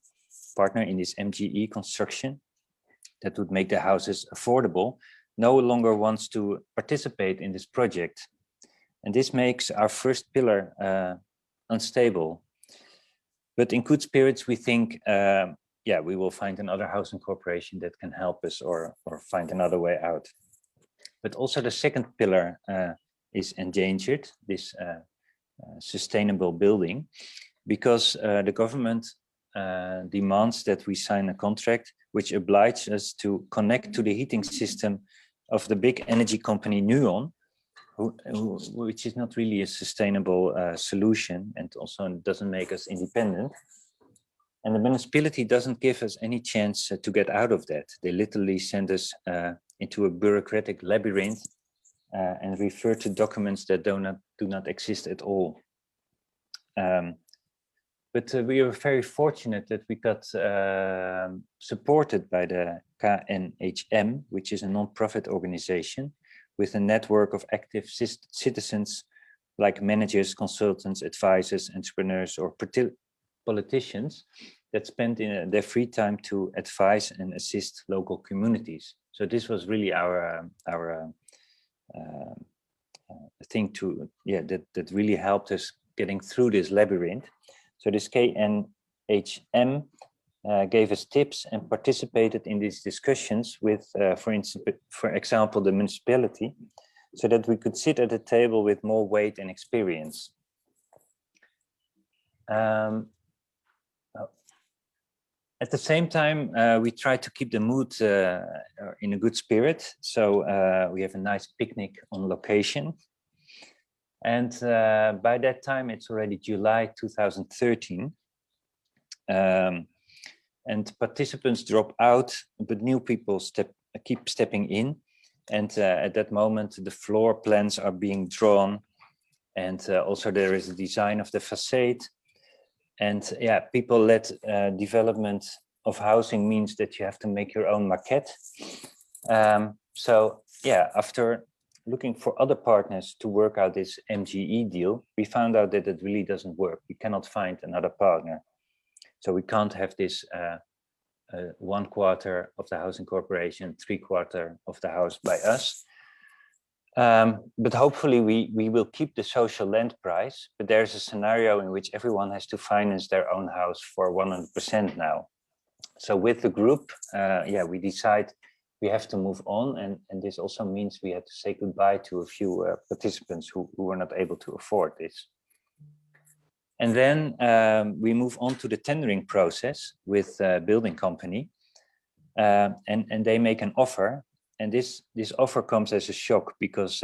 in this MGE construction that would make the houses affordable, no longer wants to participate in this project. And this makes our first pillar unstable. But in good spirits, we think, we will find another housing corporation that can help us or find another way out. But also the second pillar is endangered, this sustainable building, because the government demands that we sign a contract which obliges us to connect to the heating system of the big energy company Nuon, which is not really a sustainable solution and also doesn't make us independent. And the municipality doesn't give us any chance to get out of that. They literally send us into a bureaucratic labyrinth and refer to documents that do not exist at all. But we were very fortunate that we got supported by the KNHM, which is a non-profit organization with a network of active citizens like managers, consultants, advisors, entrepreneurs, or politicians that spend their free time to advise and assist local communities. So this was really our thing to, that really helped us getting through this labyrinth. So this KNHM gave us tips and participated in these discussions with, for example, the municipality, so that we could sit at a table with more weight and experience. At the same time, we try to keep the mood in a good spirit. So we have a nice picnic on location. And by that time, it's already July 2013. And participants drop out, but new people keep stepping in. And at that moment, the floor plans are being drawn. And also there is a design of the facade. And yeah, people-led development of housing means that you have to make your own maquette. So yeah, after looking for other partners to work out this MGE deal, we found out that it really doesn't work. We cannot find another partner. So we can't have this 1/4 of the housing corporation, 3/4 of the house by us. But hopefully we will keep the social land price, but there's a scenario in which everyone has to finance their own house for 100% now. So with the group, yeah, we decide we have to move on, and this also means we had to say goodbye to a few participants who were not able to afford this. And then we move on to the tendering process with a building company, and they make an offer. And this offer comes as a shock because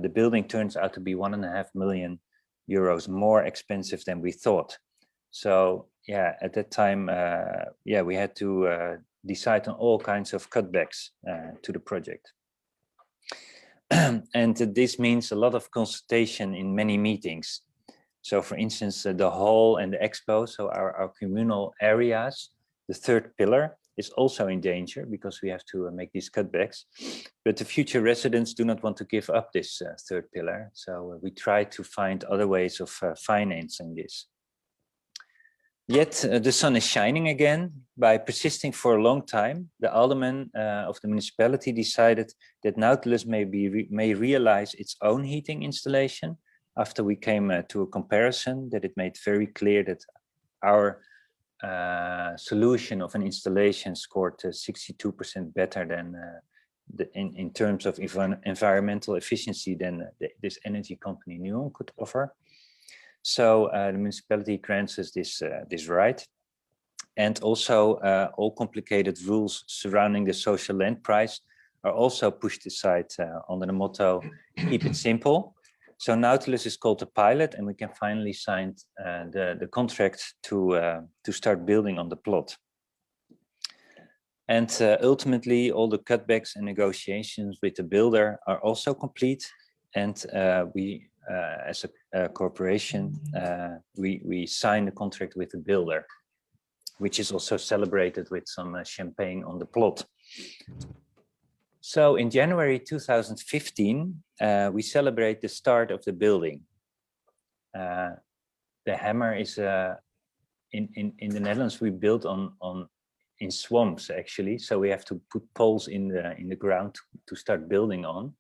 the building turns out to be 1.5 million euros more expensive than we thought. So yeah, at that time, yeah, we had to decide on all kinds of cutbacks to the project. And this means a lot of consultation in many meetings. So for instance, the hall and the expo, so our communal areas, the third pillar, is also in danger because we have to make these cutbacks. But the future residents do not want to give up this third pillar. So we try to find other ways of financing this. Yet the sun is shining again. By persisting for a long time, the alderman of the municipality decided that Nautilus may realize its own heating installation. After we came to a comparison, that it made very clear that our solution of an installation scored 62% better than in terms of environmental efficiency than this energy company NUON could offer. So the municipality grants us this right. And also all complicated rules surrounding the social land price are also pushed aside under the motto, keep it simple. So Nautilus is called a pilot, and we can finally sign the contract to start building on the plot. And ultimately, all the cutbacks and negotiations with the builder are also complete. And we, as a corporation, we sign the contract with the builder, which is also celebrated with some champagne on the plot. So in January 2015, we celebrate the start of the building. The hammer is in the Netherlands. We build in swamps actually, so we have to put poles in the ground to start building on,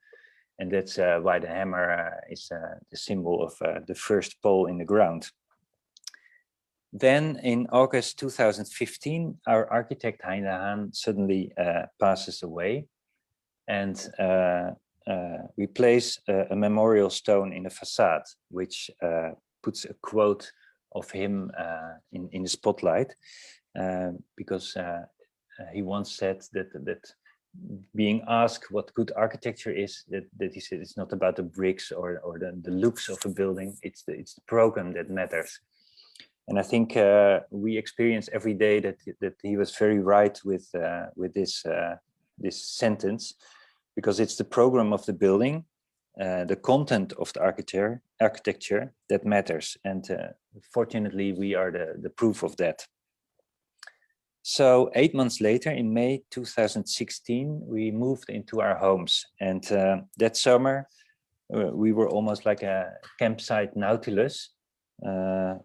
and that's why the hammer is the symbol of the first pole in the ground. Then in August 2015, our architect Hein de Haan suddenly passes away. And we place a memorial stone in the facade, which puts a quote of him in the spotlight, because he once said that being asked what good architecture is, that he said it's not about the bricks or the looks of a building, it's the program that matters. And I think we experience every day that he was very right with this sentence, because it's the program of the building, the content of the architecture that matters. And fortunately, we are the proof of that. So 8 months later, in May 2016, we moved into our homes. And that summer, we were almost like a campsite Nautilus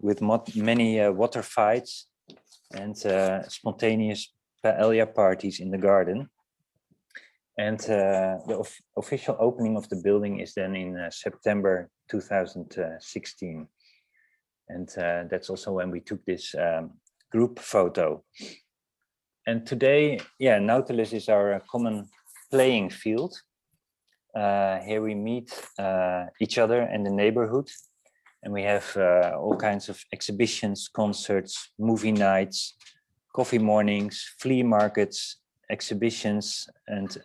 with many water fights and spontaneous paella parties in the garden. And the official opening of the building is then in September 2016. And that's also when we took this group photo. And today, yeah, Nautilus is our common playing field. Here we meet each other and the neighborhood. And we have all kinds of exhibitions, concerts, movie nights, coffee mornings, flea markets, exhibitions, and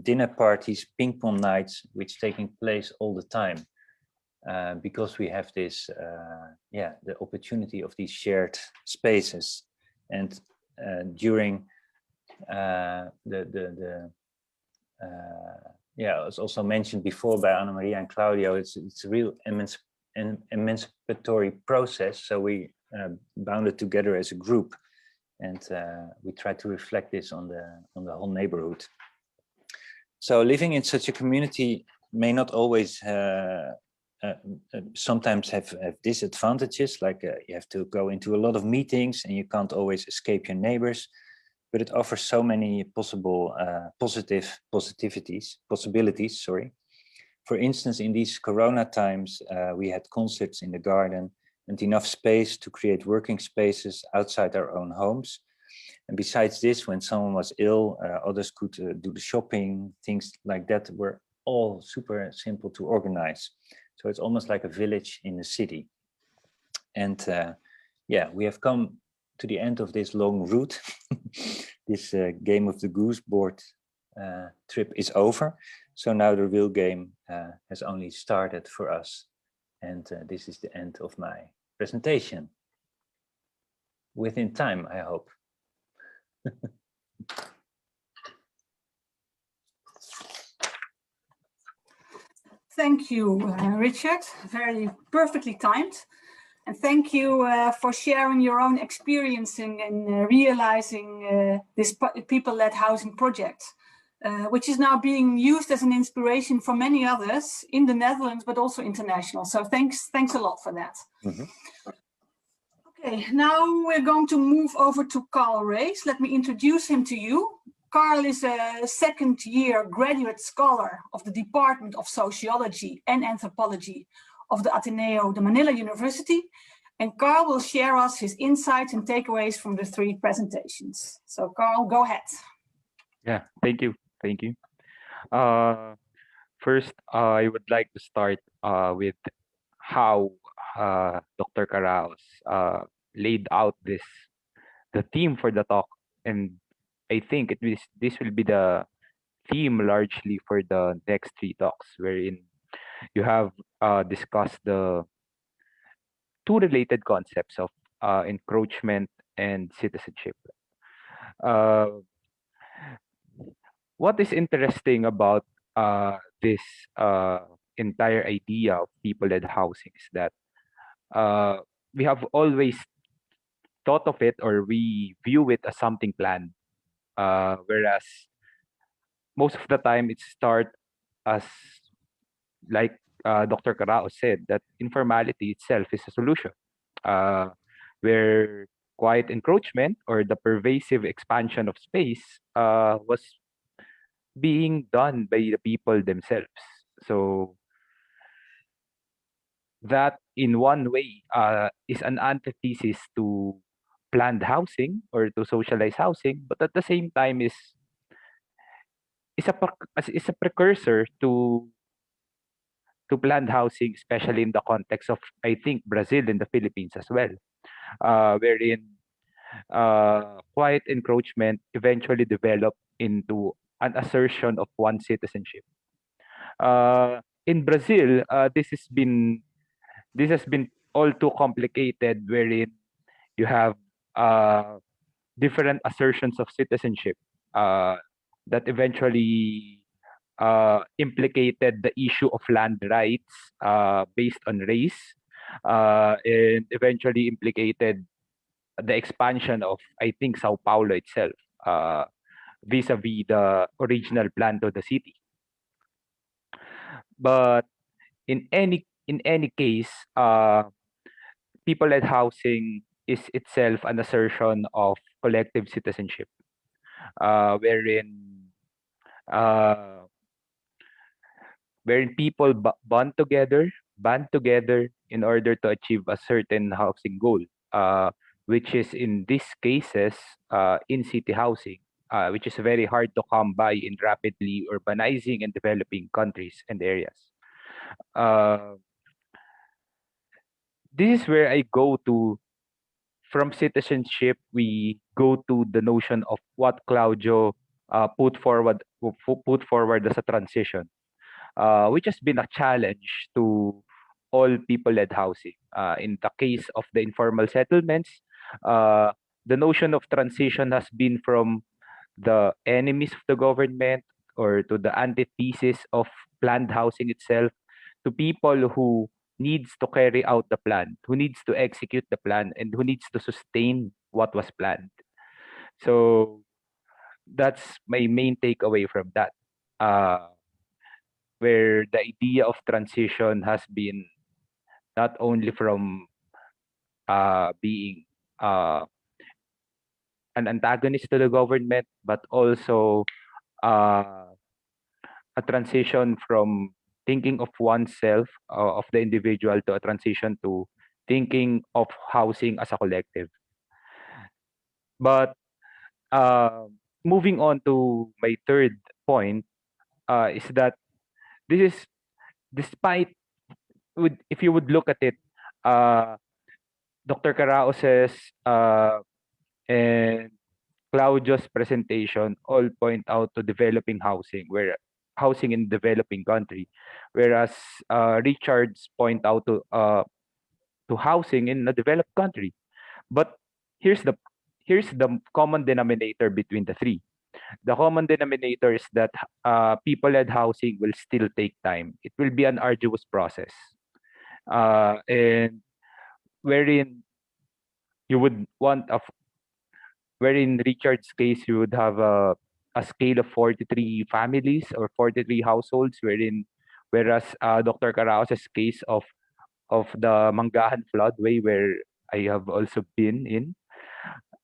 dinner parties, ping pong nights, which taking place all the time. Because we have this, the opportunity of these shared spaces. And during it's also mentioned before by Anna Maria and Claudio, it's a real emancipatory process. So we bounded together as a group, and we try to reflect this on the whole neighborhood. So living in such a community may not always sometimes have disadvantages, like you have to go into a lot of meetings and you can't always escape your neighbors, but it offers so many possible possibilities. For instance, in these Corona times, we had concerts in the garden and enough space to create working spaces outside our own homes. And besides this, when someone was ill, others could do the shopping, things like that were all super simple to organize. So it's almost like a village in the city. And we have come to the end of this long route. This game of the goose board trip is over. So now the real game has only started for us. And this is the end of my presentation. Within time, I hope. Thank you, Richard. Very perfectly timed. And thank you for sharing your own experience in realizing this people-led housing project, which is now being used as an inspiration for many others in the Netherlands, but also international. So thanks a lot for that. Mm-hmm. Okay, now we're going to move over to Carl Reyes. Let me introduce him to you. Carl is a second-year graduate scholar of the Department of Sociology and Anthropology of the Ateneo, the Manila University. And Carl will share us his insights and takeaways from the 3 presentations. So Carl, go ahead. Yeah, thank you. Thank you. First, I would like to start with how Dr. KARAOS laid out the theme for the talk, and I think this will be the theme largely for the next 3 talks, wherein you have discussed the 2 related concepts of encroachment and citizenship. What is interesting about this entire idea of people-led housing is that we have always thought of it, or we view it as something planned, whereas most of the time it starts as, like Dr. Karaos said, that informality itself is a solution, where quiet encroachment or the pervasive expansion of space was being done by the people themselves. So that in one way is an antithesis to planned housing or to socialized housing, but at the same time is a precursor to planned housing, especially in the context of, I think, Brazil and the Philippines as well, wherein quiet encroachment eventually developed into an assertion of one's citizenship. In Brazil, this has been all too complicated, wherein you have different assertions of citizenship that eventually implicated the issue of land rights based on race, and eventually implicated the expansion of, I think, Sao Paulo itself, vis-a-vis the original plan to the city. But in any case, people-led housing is itself an assertion of collective citizenship, wherein uh, people band together in order to achieve a certain housing goal, which is in these cases in city housing, which is very hard to come by in rapidly urbanizing and developing countries and areas. Uh, this is where I go to. From citizenship, we go to the notion of what Claudio put forward as a transition, which has been a challenge to all people-led housing. In the case of the informal settlements, uh, the notion of transition has been from the enemies of the government or to the antithesis of planned housing itself to people who needs to carry out the plan, who needs to execute the plan, and who needs to sustain what was planned. So that's my main takeaway from that, where the idea of transition has been not only from being an antagonist to the government, but also uh, a transition from thinking of oneself, of the individual, to a transition to thinking of housing as a collective. But uh, moving on to my third point, is that this is despite, if you would look at it, uh, Dr. Karaos's and Claudio's presentation all point out to developing housing, where housing in developing country, whereas Richard's point out to housing in a developed country. But here's the common denominator between the three. The common denominator is that people-led housing will still take time. It will be an arduous process, and wherein you would want a wherein Richard's case, you would have a scale of 43 families or 43 households, whereas Dr. Karaos's case of the Mangahan floodway, where I have also been in,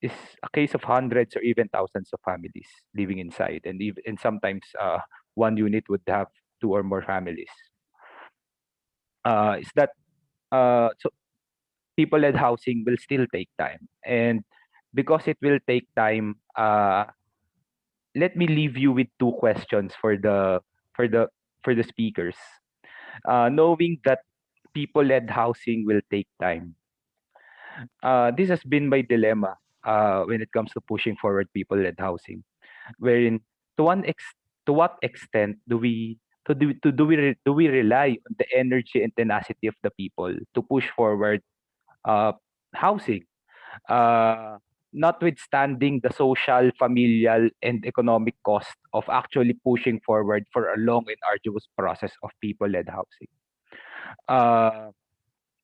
is a case of hundreds or even thousands of families living inside, and sometimes one unit would have two or more families. Is that so people-led housing will still take time, and because it will take time, let me leave you with two questions for the speakers. Knowing that people-led housing will take time, this has been my dilemma when it comes to pushing forward people-led housing, wherein to one ex to what extent do we do we rely on the energy and tenacity of the people to push forward uh, housing, uh, notwithstanding the social, familial, and economic cost of actually pushing forward for a long and arduous process of people-led housing. Uh,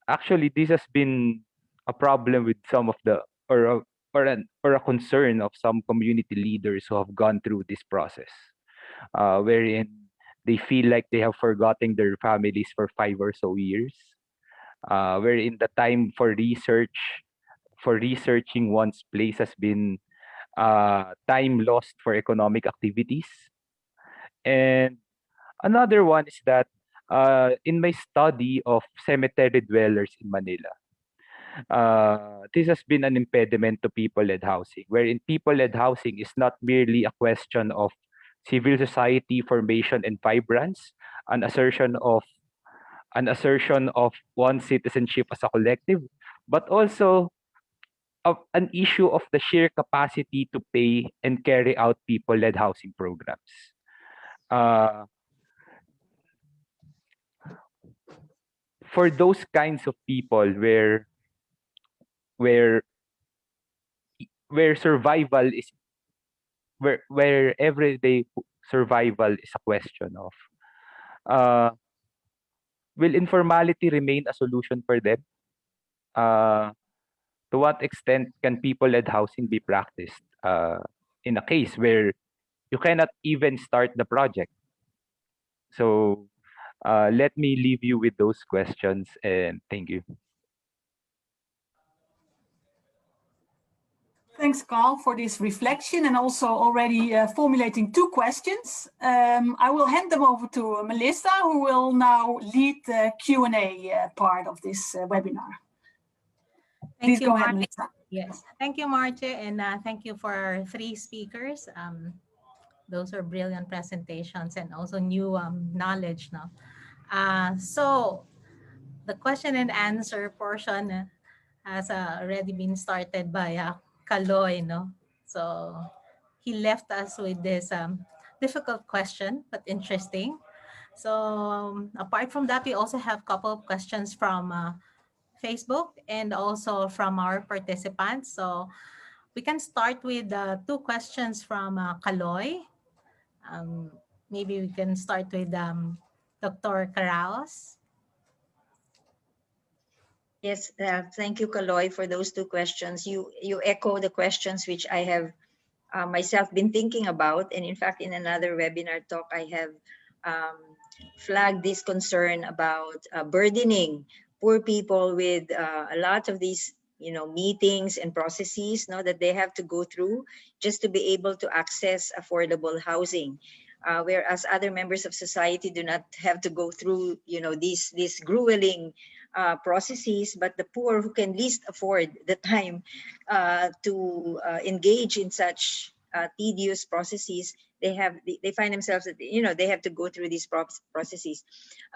Actually, this has been a problem with some of the or a concern of some community leaders who have gone through this process, wherein they feel like they have forgotten their families for 5 or so years, wherein the time for researching one's place has been time lost for economic activities. And another one is that in my study of cemetery dwellers in Manila, this has been an impediment to people-led housing, wherein people-led housing is not merely a question of civil society formation and vibrance, an assertion of one's citizenship as a collective, but also of an issue of the sheer capacity to pay and carry out people-led housing programs. Uh, for those kinds of people where where survival is where everyday survival is a question of, uh, will informality remain a solution for them? Uh, to to what extent can people-led housing be practiced in a case where you cannot even start the project? So let me leave you with those questions, and thank you. Thanks, Carl, for this reflection and also already formulating two questions. I will hand them over to Melissa, who will now lead the Q&A part of this webinar. Please go ahead, Melissa. Yes, thank you, MAARTJE, and thank you for our three speakers. Those are brilliant presentations and also new knowledge now. So the question and answer portion has already been started by Kaloy, no? So he left us with this difficult question, but interesting. So apart from that, we also have a couple of questions from Facebook and also from our participants. So we can start with two questions from Kaloy. Maybe we can start with Dr. KARAOS. Yes, thank you, Kaloy, for those two questions. You echo the questions which I have myself been thinking about. And in fact, in another webinar talk, I have flagged this concern about burdening poor people with a lot of these, meetings and processes, that they have to go through just to be able to access affordable housing. Whereas other members of society do not have to go through, these grueling processes, but the poor who can least afford the time to engage in such tedious processes, they find themselves that they have to go through these processes.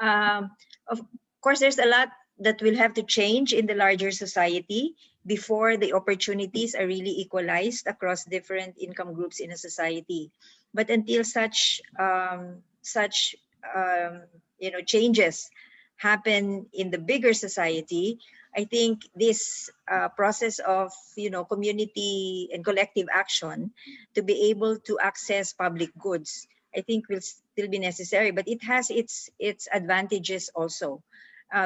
Of course, there's a lot that will have to change in the larger society before the opportunities are really equalized across different income groups in a society. But until such changes happen in the bigger society, I think this process of community and collective action to be able to access public goods, I think will still be necessary. But it has its advantages also,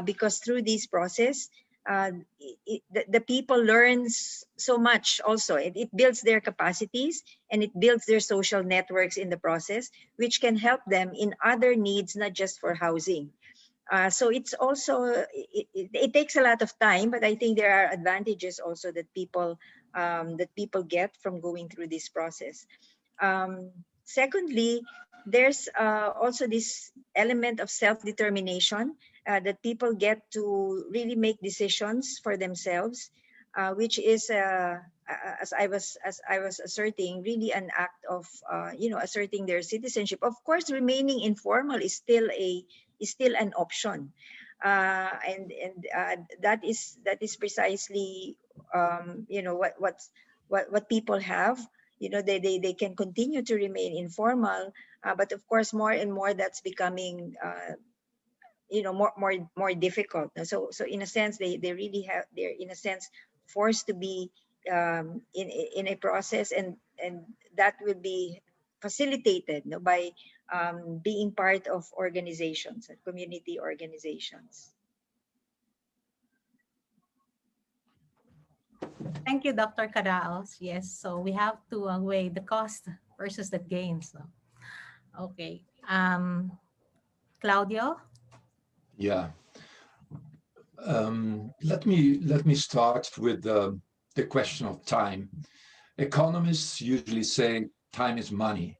because through this process, the people learn so much also. It builds their capacities and it builds their social networks in the process, which can help them in other needs, not just for housing. So it's also, it takes a lot of time, but I think there are advantages also that people get from going through this process. Secondly, there's also this element of self-determination, that people get to really make decisions for themselves, which is, as I was asserting, really an act of asserting their citizenship. Of course, remaining informal is still an option, and that is precisely what people have. They can continue to remain informal, but of course more and more that's becoming more difficult. So in a sense, they're in a sense forced to be in a process, and that will be facilitated by being part of organizations and community organizations. Thank you, Dr. KARAOS. Yes, so we have to weigh the cost versus the gains. Okay, Claudio. Yeah. Let me start with the question of time. Economists usually say time is money.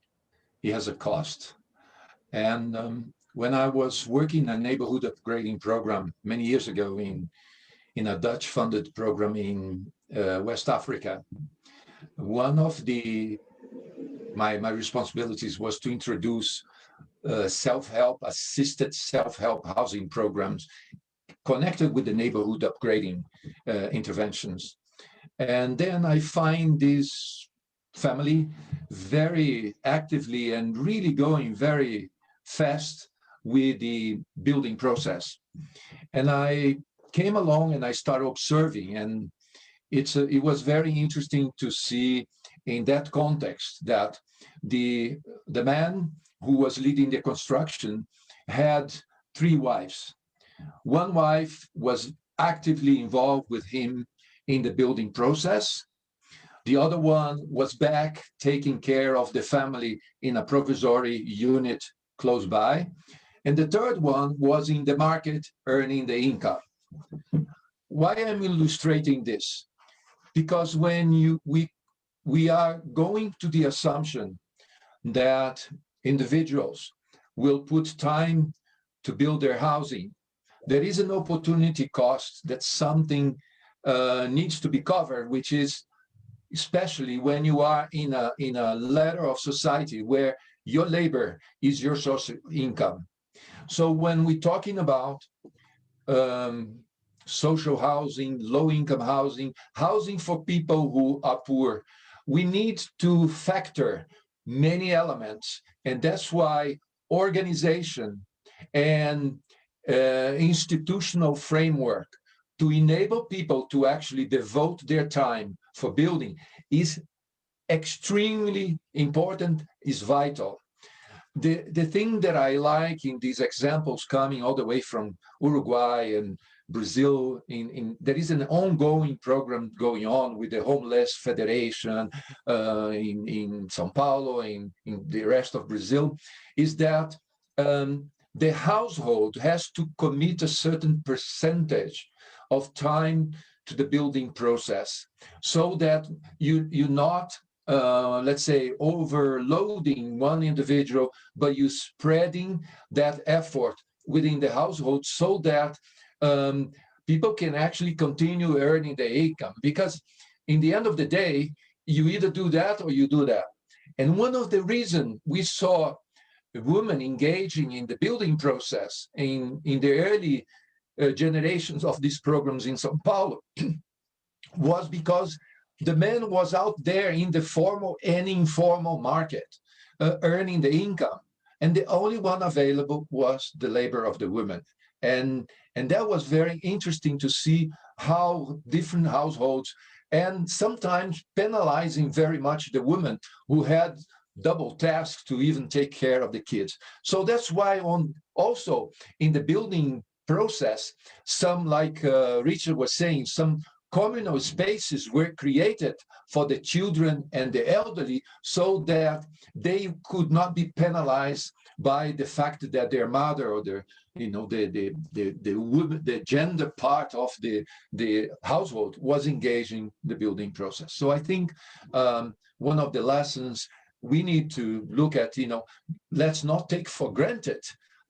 It has a cost. And when I was working a neighborhood upgrading program many years ago in a Dutch-funded program in West Africa, one of my responsibilities was to introduce assisted self-help housing programs connected with the neighborhood upgrading interventions. And then I find this family very actively and really going very fast with the building process. And I came along and I started observing, and it was very interesting to see in that context that the man who was leading the construction had 3 wives. One wife was actively involved with him in the building process. The other one was back taking care of the family in a provisory unit close by. And the third one was in the market earning the income. Why am I illustrating this? Because when we are going to the assumption that individuals will put time to build their housing, there is an opportunity cost that something needs to be covered, which is especially when you are in a ladder of society where your labor is your source of income. So when we're talking about social housing, low-income housing, housing for people who are poor, we need to factor many elements, and that's why organization and institutional framework to enable people to actually devote their time for building is extremely important, is vital. The thing that I like in these examples coming all the way from Uruguay and Brazil, there is an ongoing program going on with the Homeless Federation in Sao Paulo, in the rest of Brazil, is that the household has to commit a certain percentage of time to the building process, so that you're not let's say, overloading one individual, but you spreading that effort within the household so that people can actually continue earning the income. Because in the end of the day, you either do that or you do that. And one of the reasons we saw women engaging in the building process in the early generations of these programs in Sao Paulo was because the man was out there in the formal and informal market, earning the income. And the only one available was the labor of the women. And that was very interesting to see how different households, and sometimes penalizing very much the women who had double tasks to even take care of the kids. So that's why also in the building process, some, like Richard was saying, some communal spaces were created for the children and the elderly so that they could not be penalized by the fact that their mother or the gender part of the household was engaging the building process. So I think one of the lessons we need to look at, let's not take for granted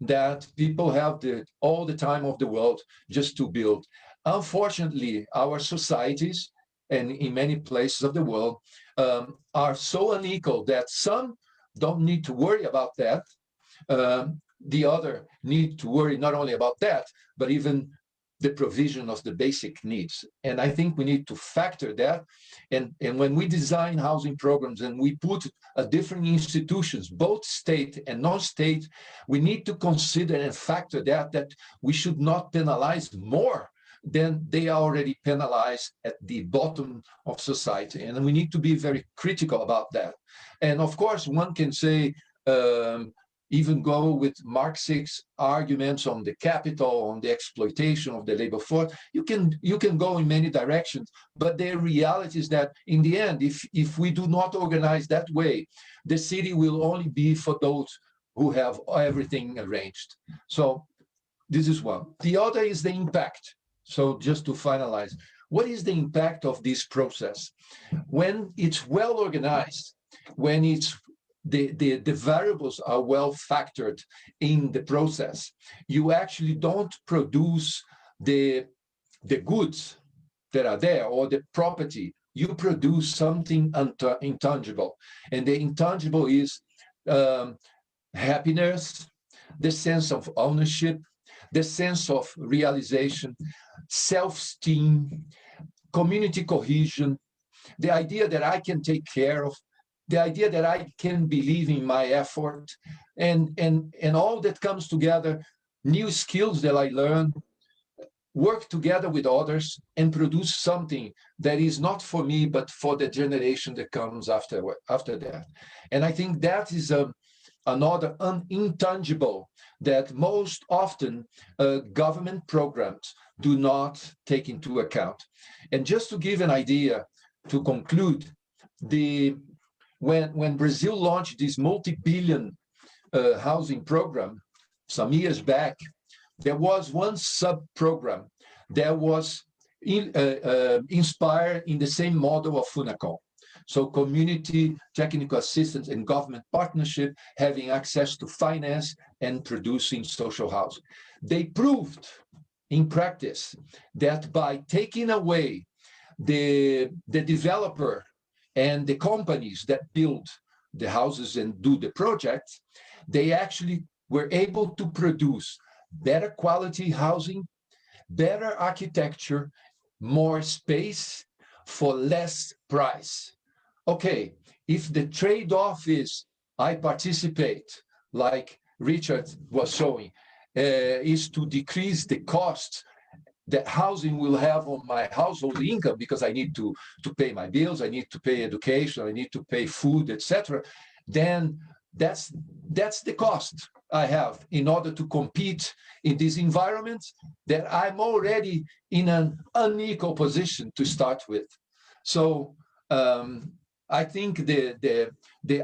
that people have all the time of the world just to build. Unfortunately, our societies, and in many places of the world, are so unequal that some don't need to worry about that. The other need to worry not only about that, but even the provision of the basic needs. And I think we need to factor that. And when we design housing programs and we put different institutions, both state and non-state, we need to consider and factor that we should not penalize more than they are already penalized at the bottom of society. And we need to be very critical about that. And of course, one can say, even go with Marxist arguments on the capital, on the exploitation of the labor force. You can go in many directions, but the reality is that in the end, if we do not organize that way, the city will only be for those who have everything arranged. So this is one. The other is the impact. So just to finalize, what is the impact of this process? When it's well organized, when it's the variables are well factored in the process, you actually don't produce the goods that are there or the property. You produce something intangible. And the intangible is happiness, the sense of ownership, the sense of realization, self-esteem, community cohesion, the idea that I can take care of, the idea that I can believe in my effort, and all that comes together, new skills that I learn, work together with others and produce something that is not for me, but for the generation that comes after that. And I think that is another intangible that most often government programs do not take into account. And just to give an idea, to conclude, when Brazil launched this multi-billion housing program some years back, there was one sub-program that was inspired in the same model of FUNACOM. So community technical assistance and government partnership, having access to finance and producing social housing. They proved in practice that by taking away the developer and the companies that build the houses and do the projects, they actually were able to produce better quality housing, better architecture, more space for less price. Okay, if the trade-off is I participate, like Richard was showing, is to decrease the cost that housing will have on my household income, because I need to pay my bills, I need to pay education, I need to pay food, etc., then that's the cost I have in order to compete in this environment that I'm already in an unequal position to start with. So I think the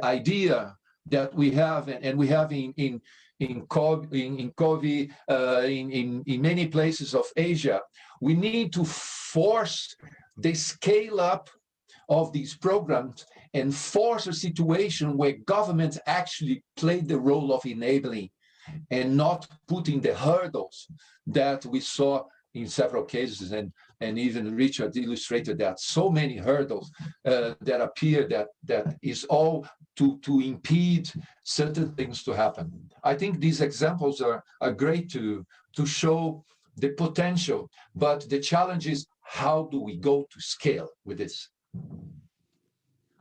idea that we have, and we have in COVID, in many places of Asia, we need to force the scale up of these programs and force a situation where governments actually play the role of enabling and not putting the hurdles that we saw in several cases, and even Richard illustrated that, so many hurdles that appear that is all to impede certain things to happen. I think these examples are great to show the potential, but the challenge is, how do we go to scale with this?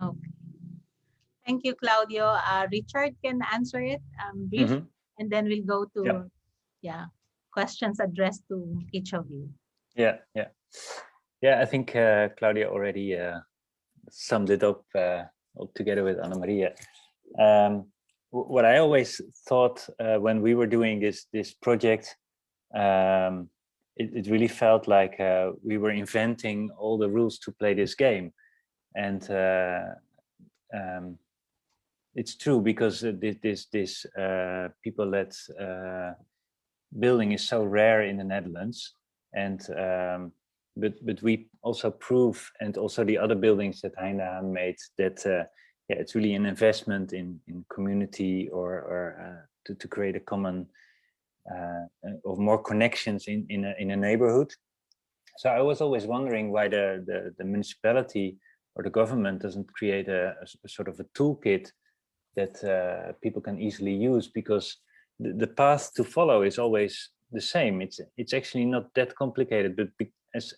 Okay. Thank you, Claudio. Richard can answer it brief, and then we'll go to questions addressed to each of you. Yeah. I think Claudia already summed it up together with Anna Maria. What I always thought when we were doing this project, it really felt like we were inventing all the rules to play this game. And it's true, because this people-led building is so rare in the Netherlands, and but we also prove, and also the other buildings that Heine made, that it's really an investment in community, or to create a common or more connections in a neighborhood. So I was always wondering why the municipality or the government doesn't create a sort of a toolkit that people can easily use, because the path to follow is always the same. It's actually not that complicated, but as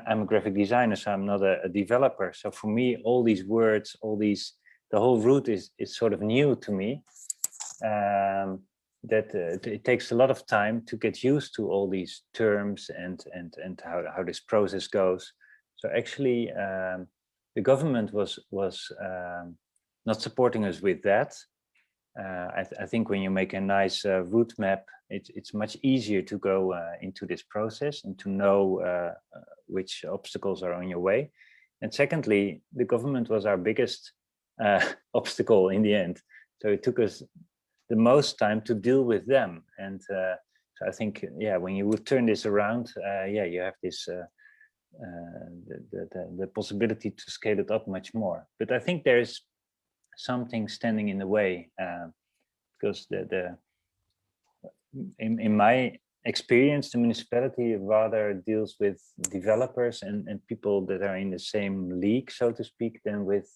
I'm a graphic designer, so I'm not a developer. So for me, all these words, the whole route is sort of new to me. That it takes a lot of time to get used to all these terms and how this process goes. So actually, the government was not supporting us with that. I think when you make a nice route map, it's much easier to go into this process and to know which obstacles are on your way. And secondly, the government was our biggest obstacle in the end. So it took us the most time to deal with them. And so I think, when you would turn this around, you have this the possibility to scale it up much more. But I think there is something standing in the way, because in my experience, the municipality rather deals with developers and people that are in the same league, so to speak, than with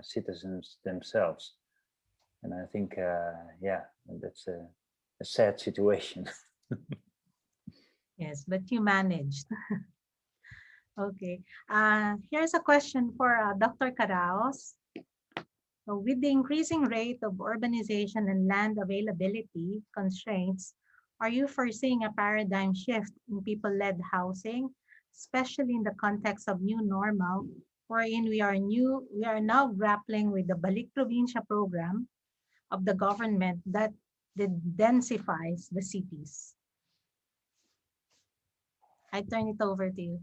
citizens themselves. And I think, that's a sad situation. Yes, but you managed. Okay. Here's a question for Dr. KARAOS. So with the increasing rate of urbanization and land availability constraints, are you foreseeing a paradigm shift in people-led housing, especially in the context of new normal, wherein we are now grappling with the Balik Probinsya program of the government that densifies the cities? I turn it over to you.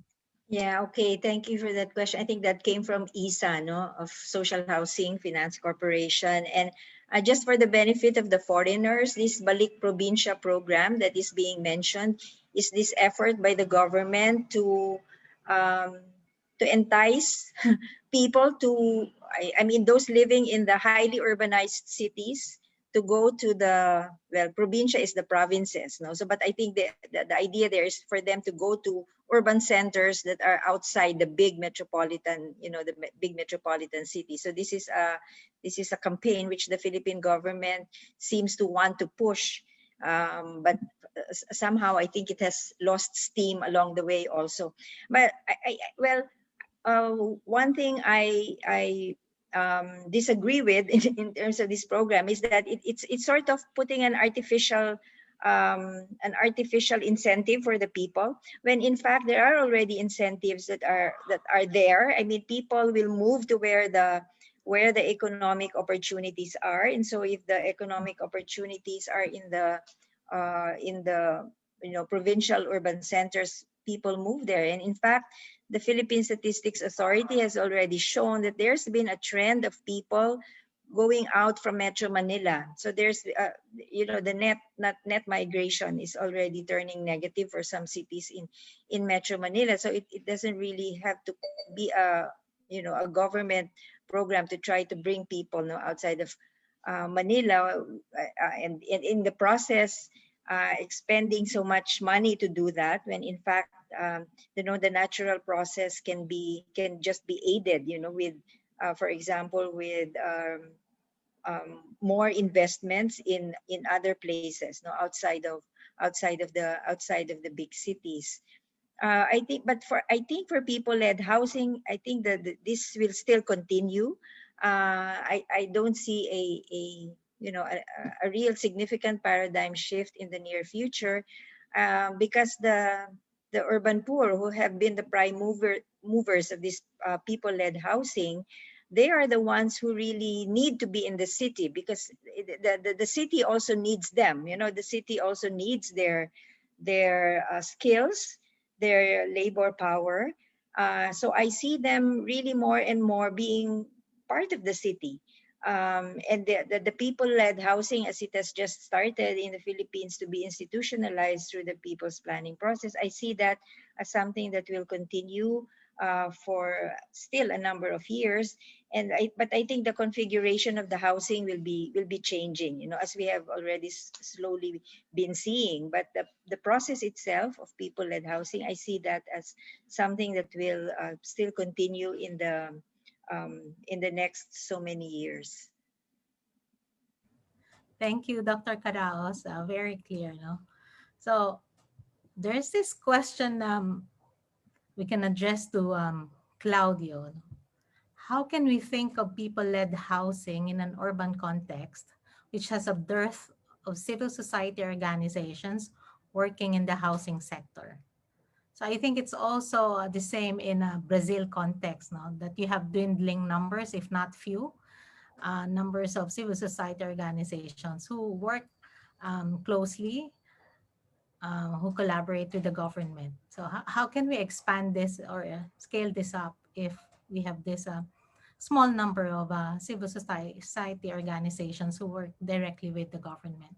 Yeah, okay. Thank you for that question. I think that came from ISA, no, of Social Housing Finance Corporation. And just for the benefit of the foreigners, this Balik Probinsya program that is being mentioned is this effort by the government to entice people to, I mean, those living in the highly urbanized cities to go to the, well, probinsya is the provinces, no? So, but I think the idea there is for them to go to urban centers that are outside the big metropolitan, you know, the big metropolitan cities. So this is a campaign which the Philippine government seems to want to push, but somehow I think it has lost steam along the way also. But one thing I disagree with in terms of this program is that it's sort of putting an artificial incentive for the people, when in fact there are already incentives that are there. I mean, people will move to where the economic opportunities are, and so if the economic opportunities are in the provincial urban centers, people move there. And in fact, the Philippine Statistics Authority has already shown that there's been a trend of people going out from Metro Manila. So there's, the net migration is already turning negative for some cities in Metro Manila. So it doesn't really have to be a government program to try to bring people outside of Manila, and in the process, expending so much money to do that, when in fact, the natural process can just be aided, with, for example, with more investments in other places, outside of the big cities. I think for people-led housing, I think that this will still continue. I don't see a real significant paradigm shift in the near future, because the urban poor, who have been the prime movers of this people-led housing, they are the ones who really need to be in the city, because the city also needs them. The city also needs their skills, their labor power. So I see them really more and more being part of the city. And the people-led housing, as it has just started in the Philippines to be institutionalized through the people's planning process, I see that as something that will continue for still a number of years. But I think the configuration of the housing will be changing, as we have already slowly been seeing. But the process itself of people-led housing, I see that as something that will still continue in the next so many years. Thank you, Dr. Karaos. Very clear, no? So there's this question we can address to Claudio. How can we think of people-led housing in an urban context, which has a dearth of civil society organizations working in the housing sector? So I think it's also the same in a Brazil context, no? That you have dwindling numbers, if not few, numbers of civil society organizations who work closely, who collaborate with the government. So how can we expand this or scale this up if we have this small number of civil society organizations who work directly with the government?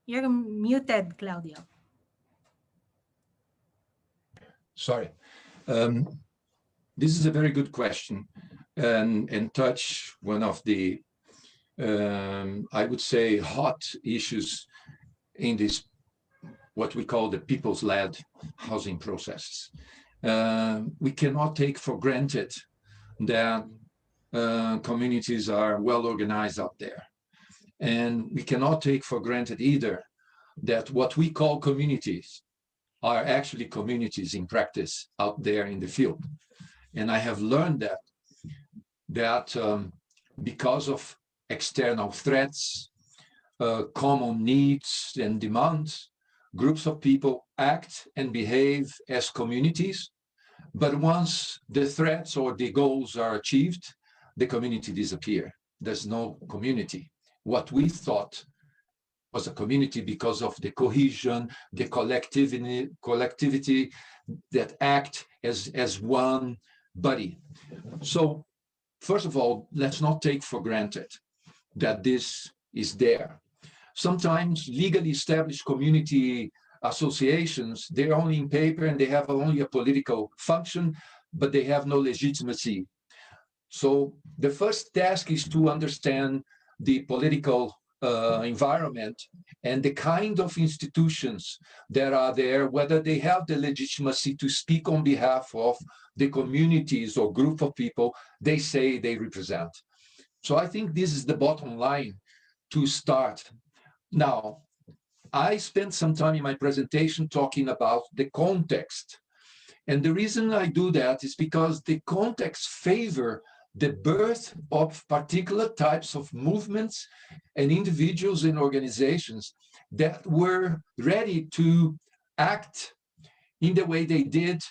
You're muted, Claudio. Sorry. This is a very good question, and touch one of the, I would say, hot issues in this, what we call the people's-led housing process. We cannot take for granted that communities are well organized out there. And we cannot take for granted either that what we call communities are actually communities in practice out there in the field. And I have learned that because of external threats, common needs and demands, groups of people act and behave as communities, but once the threats or the goals are achieved, the community disappears. There's no community. What we thought was a community because of the cohesion, the collectivity that act as one body. So first of all, let's not take for granted that this is there. Sometimes legally established community associations, they're only in paper and they have only a political function, but they have no legitimacy. So the first task is to understand the political environment and the kind of institutions that are there, whether they have the legitimacy to speak on behalf of the communities or group of people they say they represent. So I think this is the bottom line to start. Now, I spent some time in my presentation talking about the context. And the reason I do that is because the context favor the birth of particular types of movements and individuals and organizations that were ready to act in the way they did,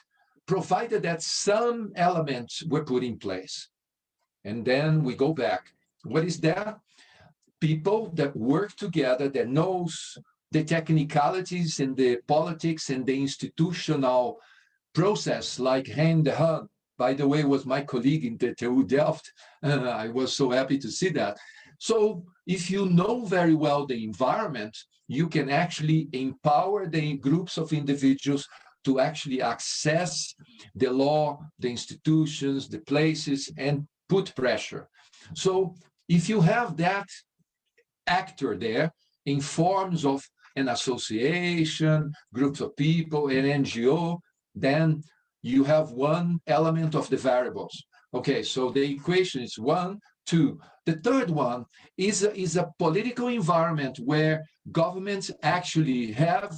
provided that some elements were put in place. And then we go back. What is that? People that work together, that knows the technicalities and the politics and the institutional process, like hand in hand. By the way, was my colleague in the TU Delft. I was so happy to see that. So if you know very well the environment, you can actually empower the groups of individuals to actually access the law, the institutions, the places, and put pressure. So if you have that actor there in forms of an association, groups of people, an NGO, then you have one element of the variables. Okay, so the equation is 1, 2. The third one is a political environment where governments actually have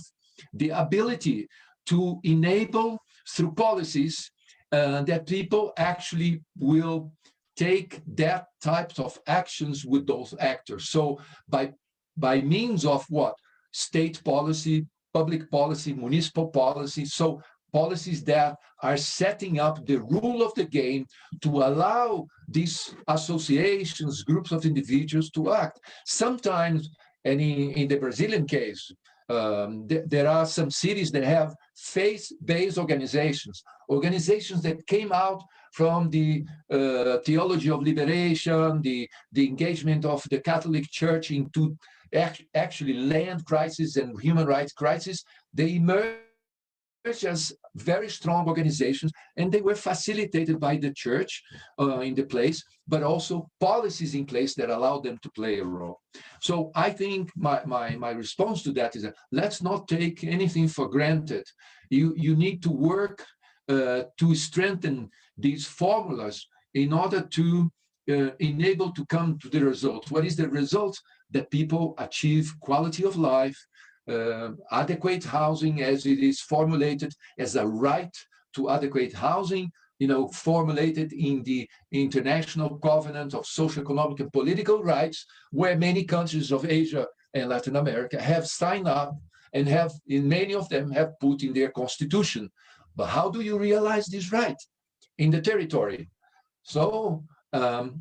the ability to enable through policies that people actually will take that types of actions with those actors. So by means of what? State policy, public policy, municipal policy, so policies that are setting up the rule of the game to allow these associations, groups of individuals to act. Sometimes, and in the Brazilian case, there are some cities that have faith-based organizations that came out from the theology of liberation, the engagement of the Catholic Church into actually land crisis and human rights crisis. They emerged as very strong organizations, and they were facilitated by the church in the place, but also policies in place that allowed them to play a role. So I think my response to that is that let's not take anything for granted. You need to work to strengthen these formulas in order to enable to come to the result. What is the result? That people achieve quality of life, adequate housing as it is formulated as a right to adequate housing, formulated in the International Covenant of Social, Economic, and Political Rights, where many countries of Asia and Latin America have signed up and have, in many of them, have put in their constitution. But how do you realize this right? In the territory. So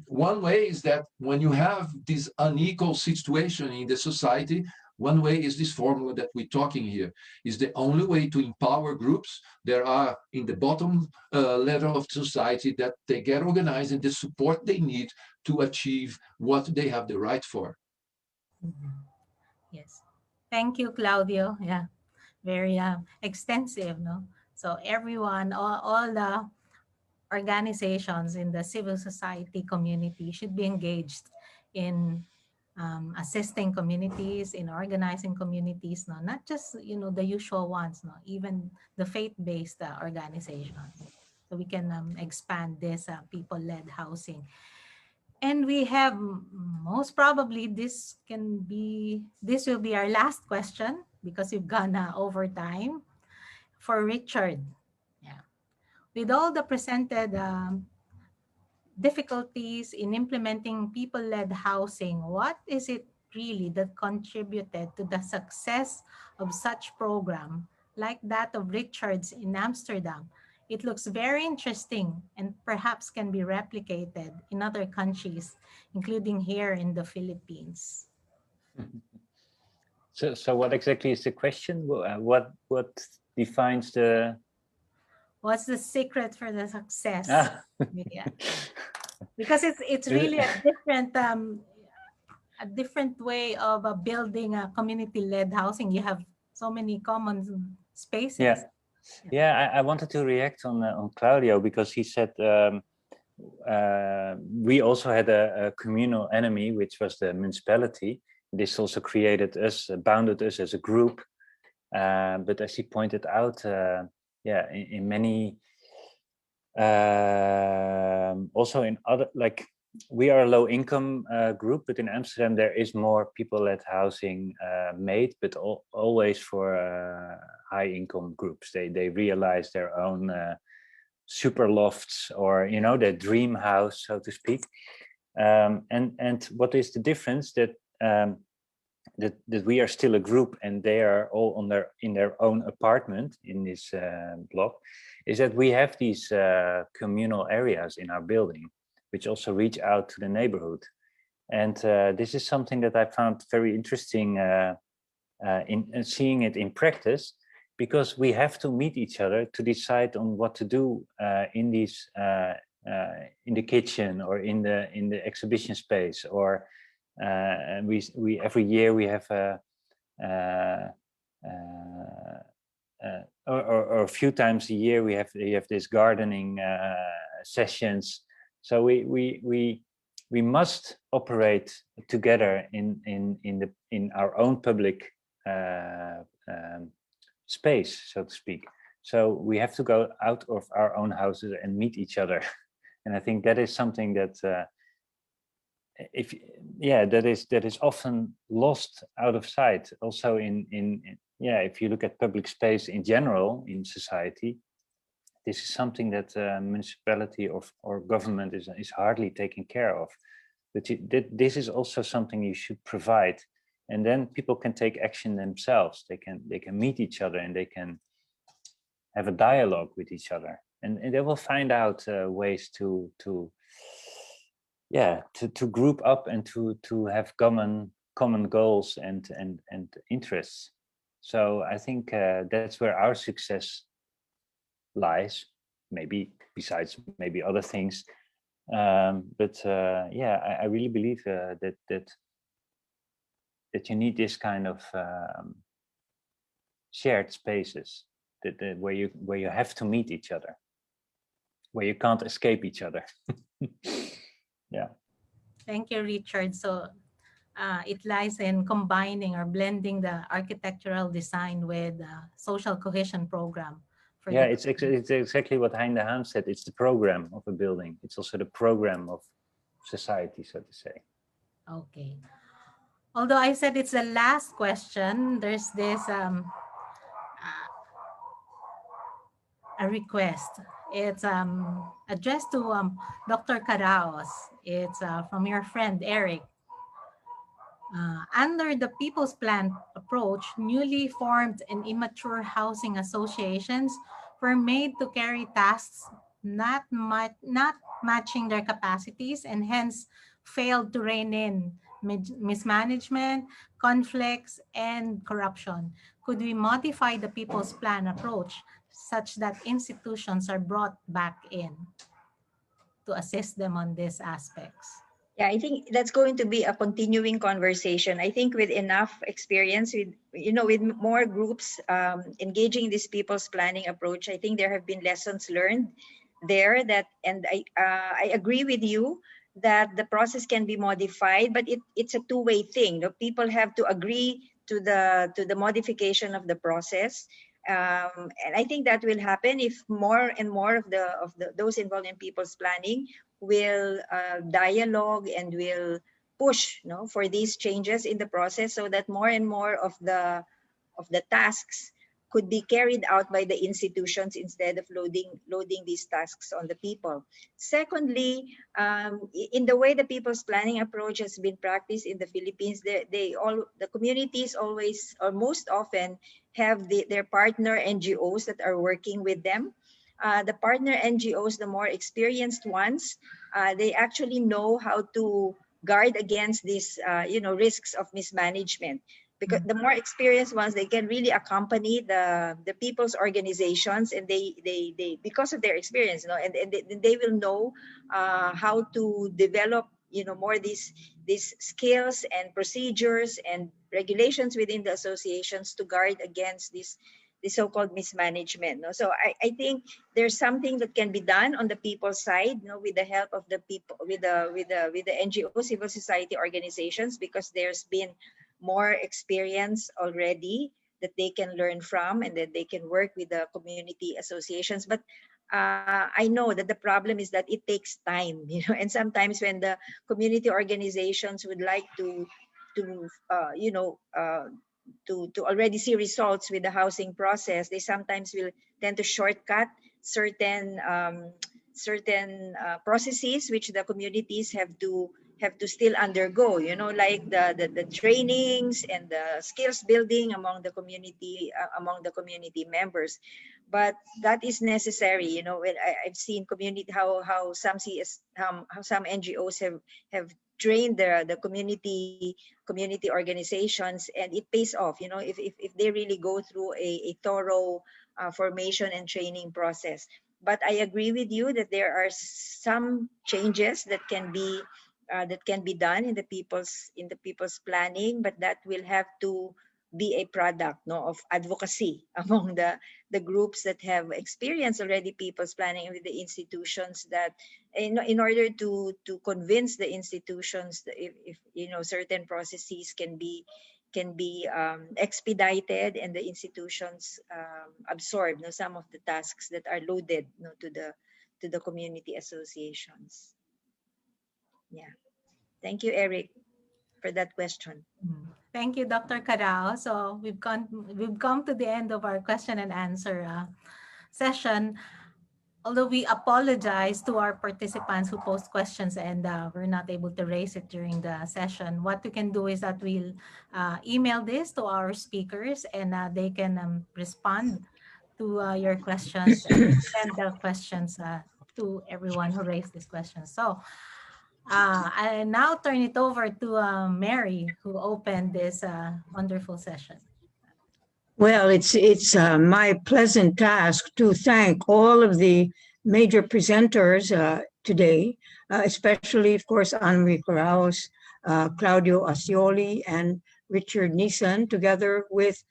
one way is that when you have this unequal situation in the society, one way is this formula that we're talking here, is the only way to empower groups that are in the bottom level of society, that they get organized and the support they need to achieve what they have the right for. Yes. Thank you, Claudio. Yeah, very extensive, no? So everyone, all the organizations in the civil society community should be engaged in assisting communities, in organizing communities, no, not just the usual ones, no, even the faith-based organizations. So we can expand this people-led housing. And we have most probably this will be our last question because we've gone over time for Richard. Yeah, with all the presented difficulties in implementing people-led housing, what is it really that contributed to the success of such program like that of Richard's in Amsterdam? It looks very interesting and perhaps can be replicated in other countries, including here in the Philippines. So what exactly is the question? What defines the? What's the secret for the success? Ah. Yeah. Because it's really a different way of building a community-led housing. You have so many common spaces. Yeah. I wanted to react on Claudio, because he said we also had a communal enemy, which was the municipality. This also created us, bounded us as a group. But as he pointed out, in many, also in other, like, we are a low income group, but in Amsterdam there is more people-led housing made, but always for high income groups. They realize their own super lofts, or their dream house, so to speak. And what is the difference? That that we are still a group and they are all in their own apartment in this block, is that we have these communal areas in our building, which also reach out to the neighborhood. And this is something that I found very interesting in seeing it in practice, because we have to meet each other to decide on what to do in these in the kitchen, or in the exhibition space, or and we every year we have or a few times a year we have this gardening sessions. So we must operate together in our own public space, so to speak. So we have to go out of our own houses and meet each other. And I think that is something that that is often lost out of sight. Also if you look at public space in general in society, this is something that municipality or government is hardly taking care of. But this is also something you should provide, and then people can take action themselves. They can meet each other and they can have a dialogue with each other, and they will find out ways to group up and to have common goals and interests. So I think that's where our success lies, maybe besides maybe other things. I really believe that you need this kind of shared spaces where you have to meet each other, where you can't escape each other. Yeah. Thank you, Richard. So it lies in combining or blending the architectural design with social cohesion program. It's exactly what Hein de Haan said. It's the program of a building. It's also the program of society, so to say. Okay. Although I said it's the last question, there's this a request. It's addressed to Dr. KARAOS. It's from your friend Eric. Under the People's Plan approach, newly formed and immature housing associations were made to carry tasks not matching their capacities, and hence failed to rein in mismanagement, conflicts, and corruption. Could we modify the People's Plan approach such that institutions are brought back in to assist them on these aspects? Yeah, I think that's going to be a continuing conversation. I think with enough experience, with more groups engaging this people's planning approach, I think there have been lessons learned there and I agree with you that the process can be modified, but it's a two-way thing. People have to agree to the modification of the process. And I think that will happen if more and more of those involved in people's planning will dialogue and will push for these changes in the process, so that more and more of the tasks could be carried out by the institutions instead of loading these tasks on the people. Secondly, in the way the people's planning approach has been practiced in the Philippines, the communities always or most often have their partner NGOs that are working with them. The partner NGOs, the more experienced ones, they actually know how to guard against these risks of mismanagement. because the more experienced ones, they can really accompany the people's organizations, and they because of their experience, and they will know how to develop, more these skills and procedures and regulations within the associations to guard against the so-called mismanagement. So I think there's something that can be done on the people's side, with the help of the people, with the NGO, civil society organizations, because there's been more experience already that they can learn from, and that they can work with the community associations. But I know that the problem is that it takes time, and sometimes when the community organizations would like to already see results with the housing process, they sometimes will tend to shortcut certain processes which the communities have to still undergo, like the trainings and the skills building among the community members. But that is necessary. I've seen community how some NGOs have trained the community organizations, and it pays off, if they really go through a thorough formation and training process. But I agree with you that there are some changes that can be done in the people's planning, but that will have to be a product, of advocacy among the groups that have experienced already people's planning with the institutions, that in order to convince the institutions that if certain processes can be expedited, and the institutions absorb some of the tasks that are loaded to the community associations. Yeah. Thank you, Eric, for that question. Thank you, Dr. Carao. So we've come to the end of our question and answer session. Although we apologize to our participants who post questions and we're not able to raise it during the session, what we can do is that we'll email this to our speakers, and they can respond to your questions and send the questions to everyone who raised these questions. So I now turn it over to Mary, who opened this wonderful session. Well, it's my pleasant task to thank all of the major presenters today, especially, of course, Anne-Marie KARAOS, Claudio ACIOLY, and Richard NIESSEN, together with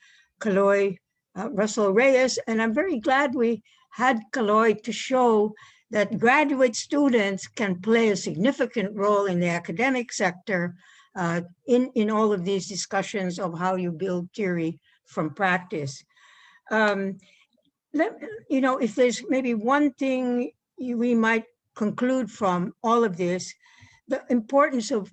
RUSSEL Reyes. And I'm very glad we had Kaloy to show that graduate students can play a significant role in the academic sector in all of these discussions of how you build theory from practice. If there's maybe one thing we might conclude from all of this, the importance of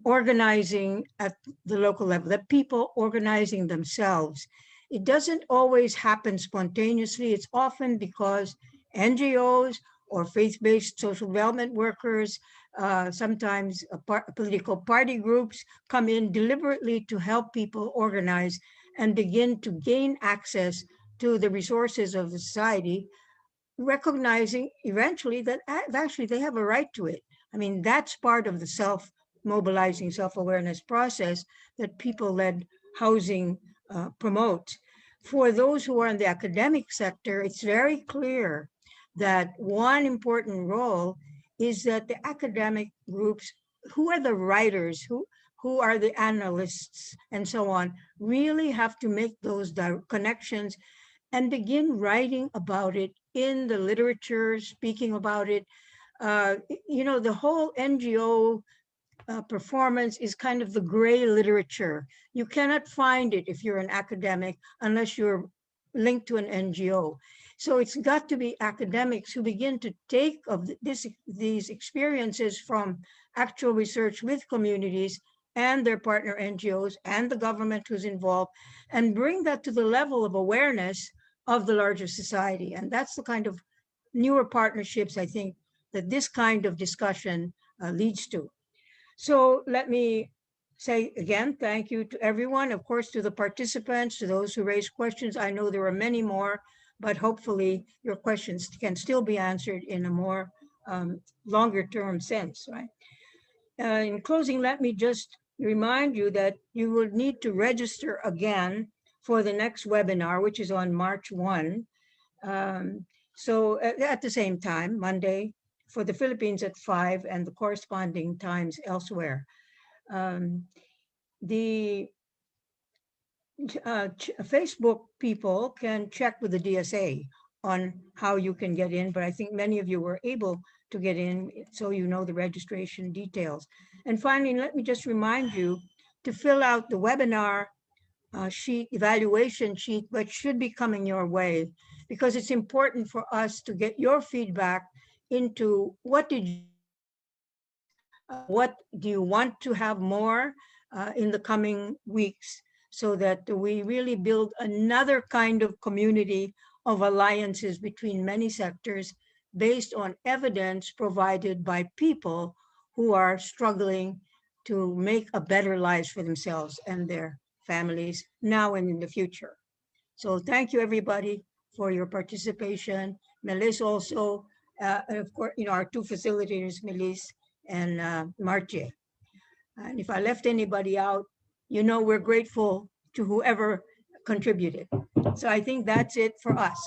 organizing at the local level, that people organizing themselves. It doesn't always happen spontaneously. It's often because NGOs or faith-based social development workers, sometimes political party groups come in deliberately to help people organize and begin to gain access to the resources of the society, recognizing eventually that actually they have a right to it. I mean, that's part of the self-mobilizing, self-awareness process that people-led housing promotes. For those who are in the academic sector, it's very clear that one important role is that the academic groups, who are the writers, who are the analysts, and so on, really have to make those connections and begin writing about it in the literature, speaking about it. The whole NGO performance is kind of the gray literature. You cannot find it if you're an academic unless you're linked to an NGO. So it's got to be academics who begin to take of these experiences from actual research with communities and their partner NGOs and the government who's involved, and bring that to the level of awareness of the larger society. And that's the kind of newer partnerships, I think, that this kind of discussion leads to. So let me say again, thank you to everyone, of course, to the participants, to those who raised questions. I know there are many more, but hopefully your questions can still be answered in a more longer term sense, right? In closing, let me just remind you that you will need to register again for the next webinar, which is on March 1. So at the same time, Monday, for the Philippines at 5 and the corresponding times elsewhere. The Facebook people can check with the DSA on how you can get in, but I think many of you were able to get in, so you know the registration details. And finally, let me just remind you to fill out the webinar sheet, evaluation sheet, which should be coming your way, because it's important for us to get your feedback into what did you what do you want to have more in the coming weeks, so that we really build another kind of community of alliances between many sectors based on evidence provided by people who are struggling to make a better lives for themselves and their families now and in the future. So thank you, everybody, for your participation. Melis also, of course, our two facilitators, Melis and MAARTJE. And if I left anybody out, we're grateful to whoever contributed. So I think that's it for us.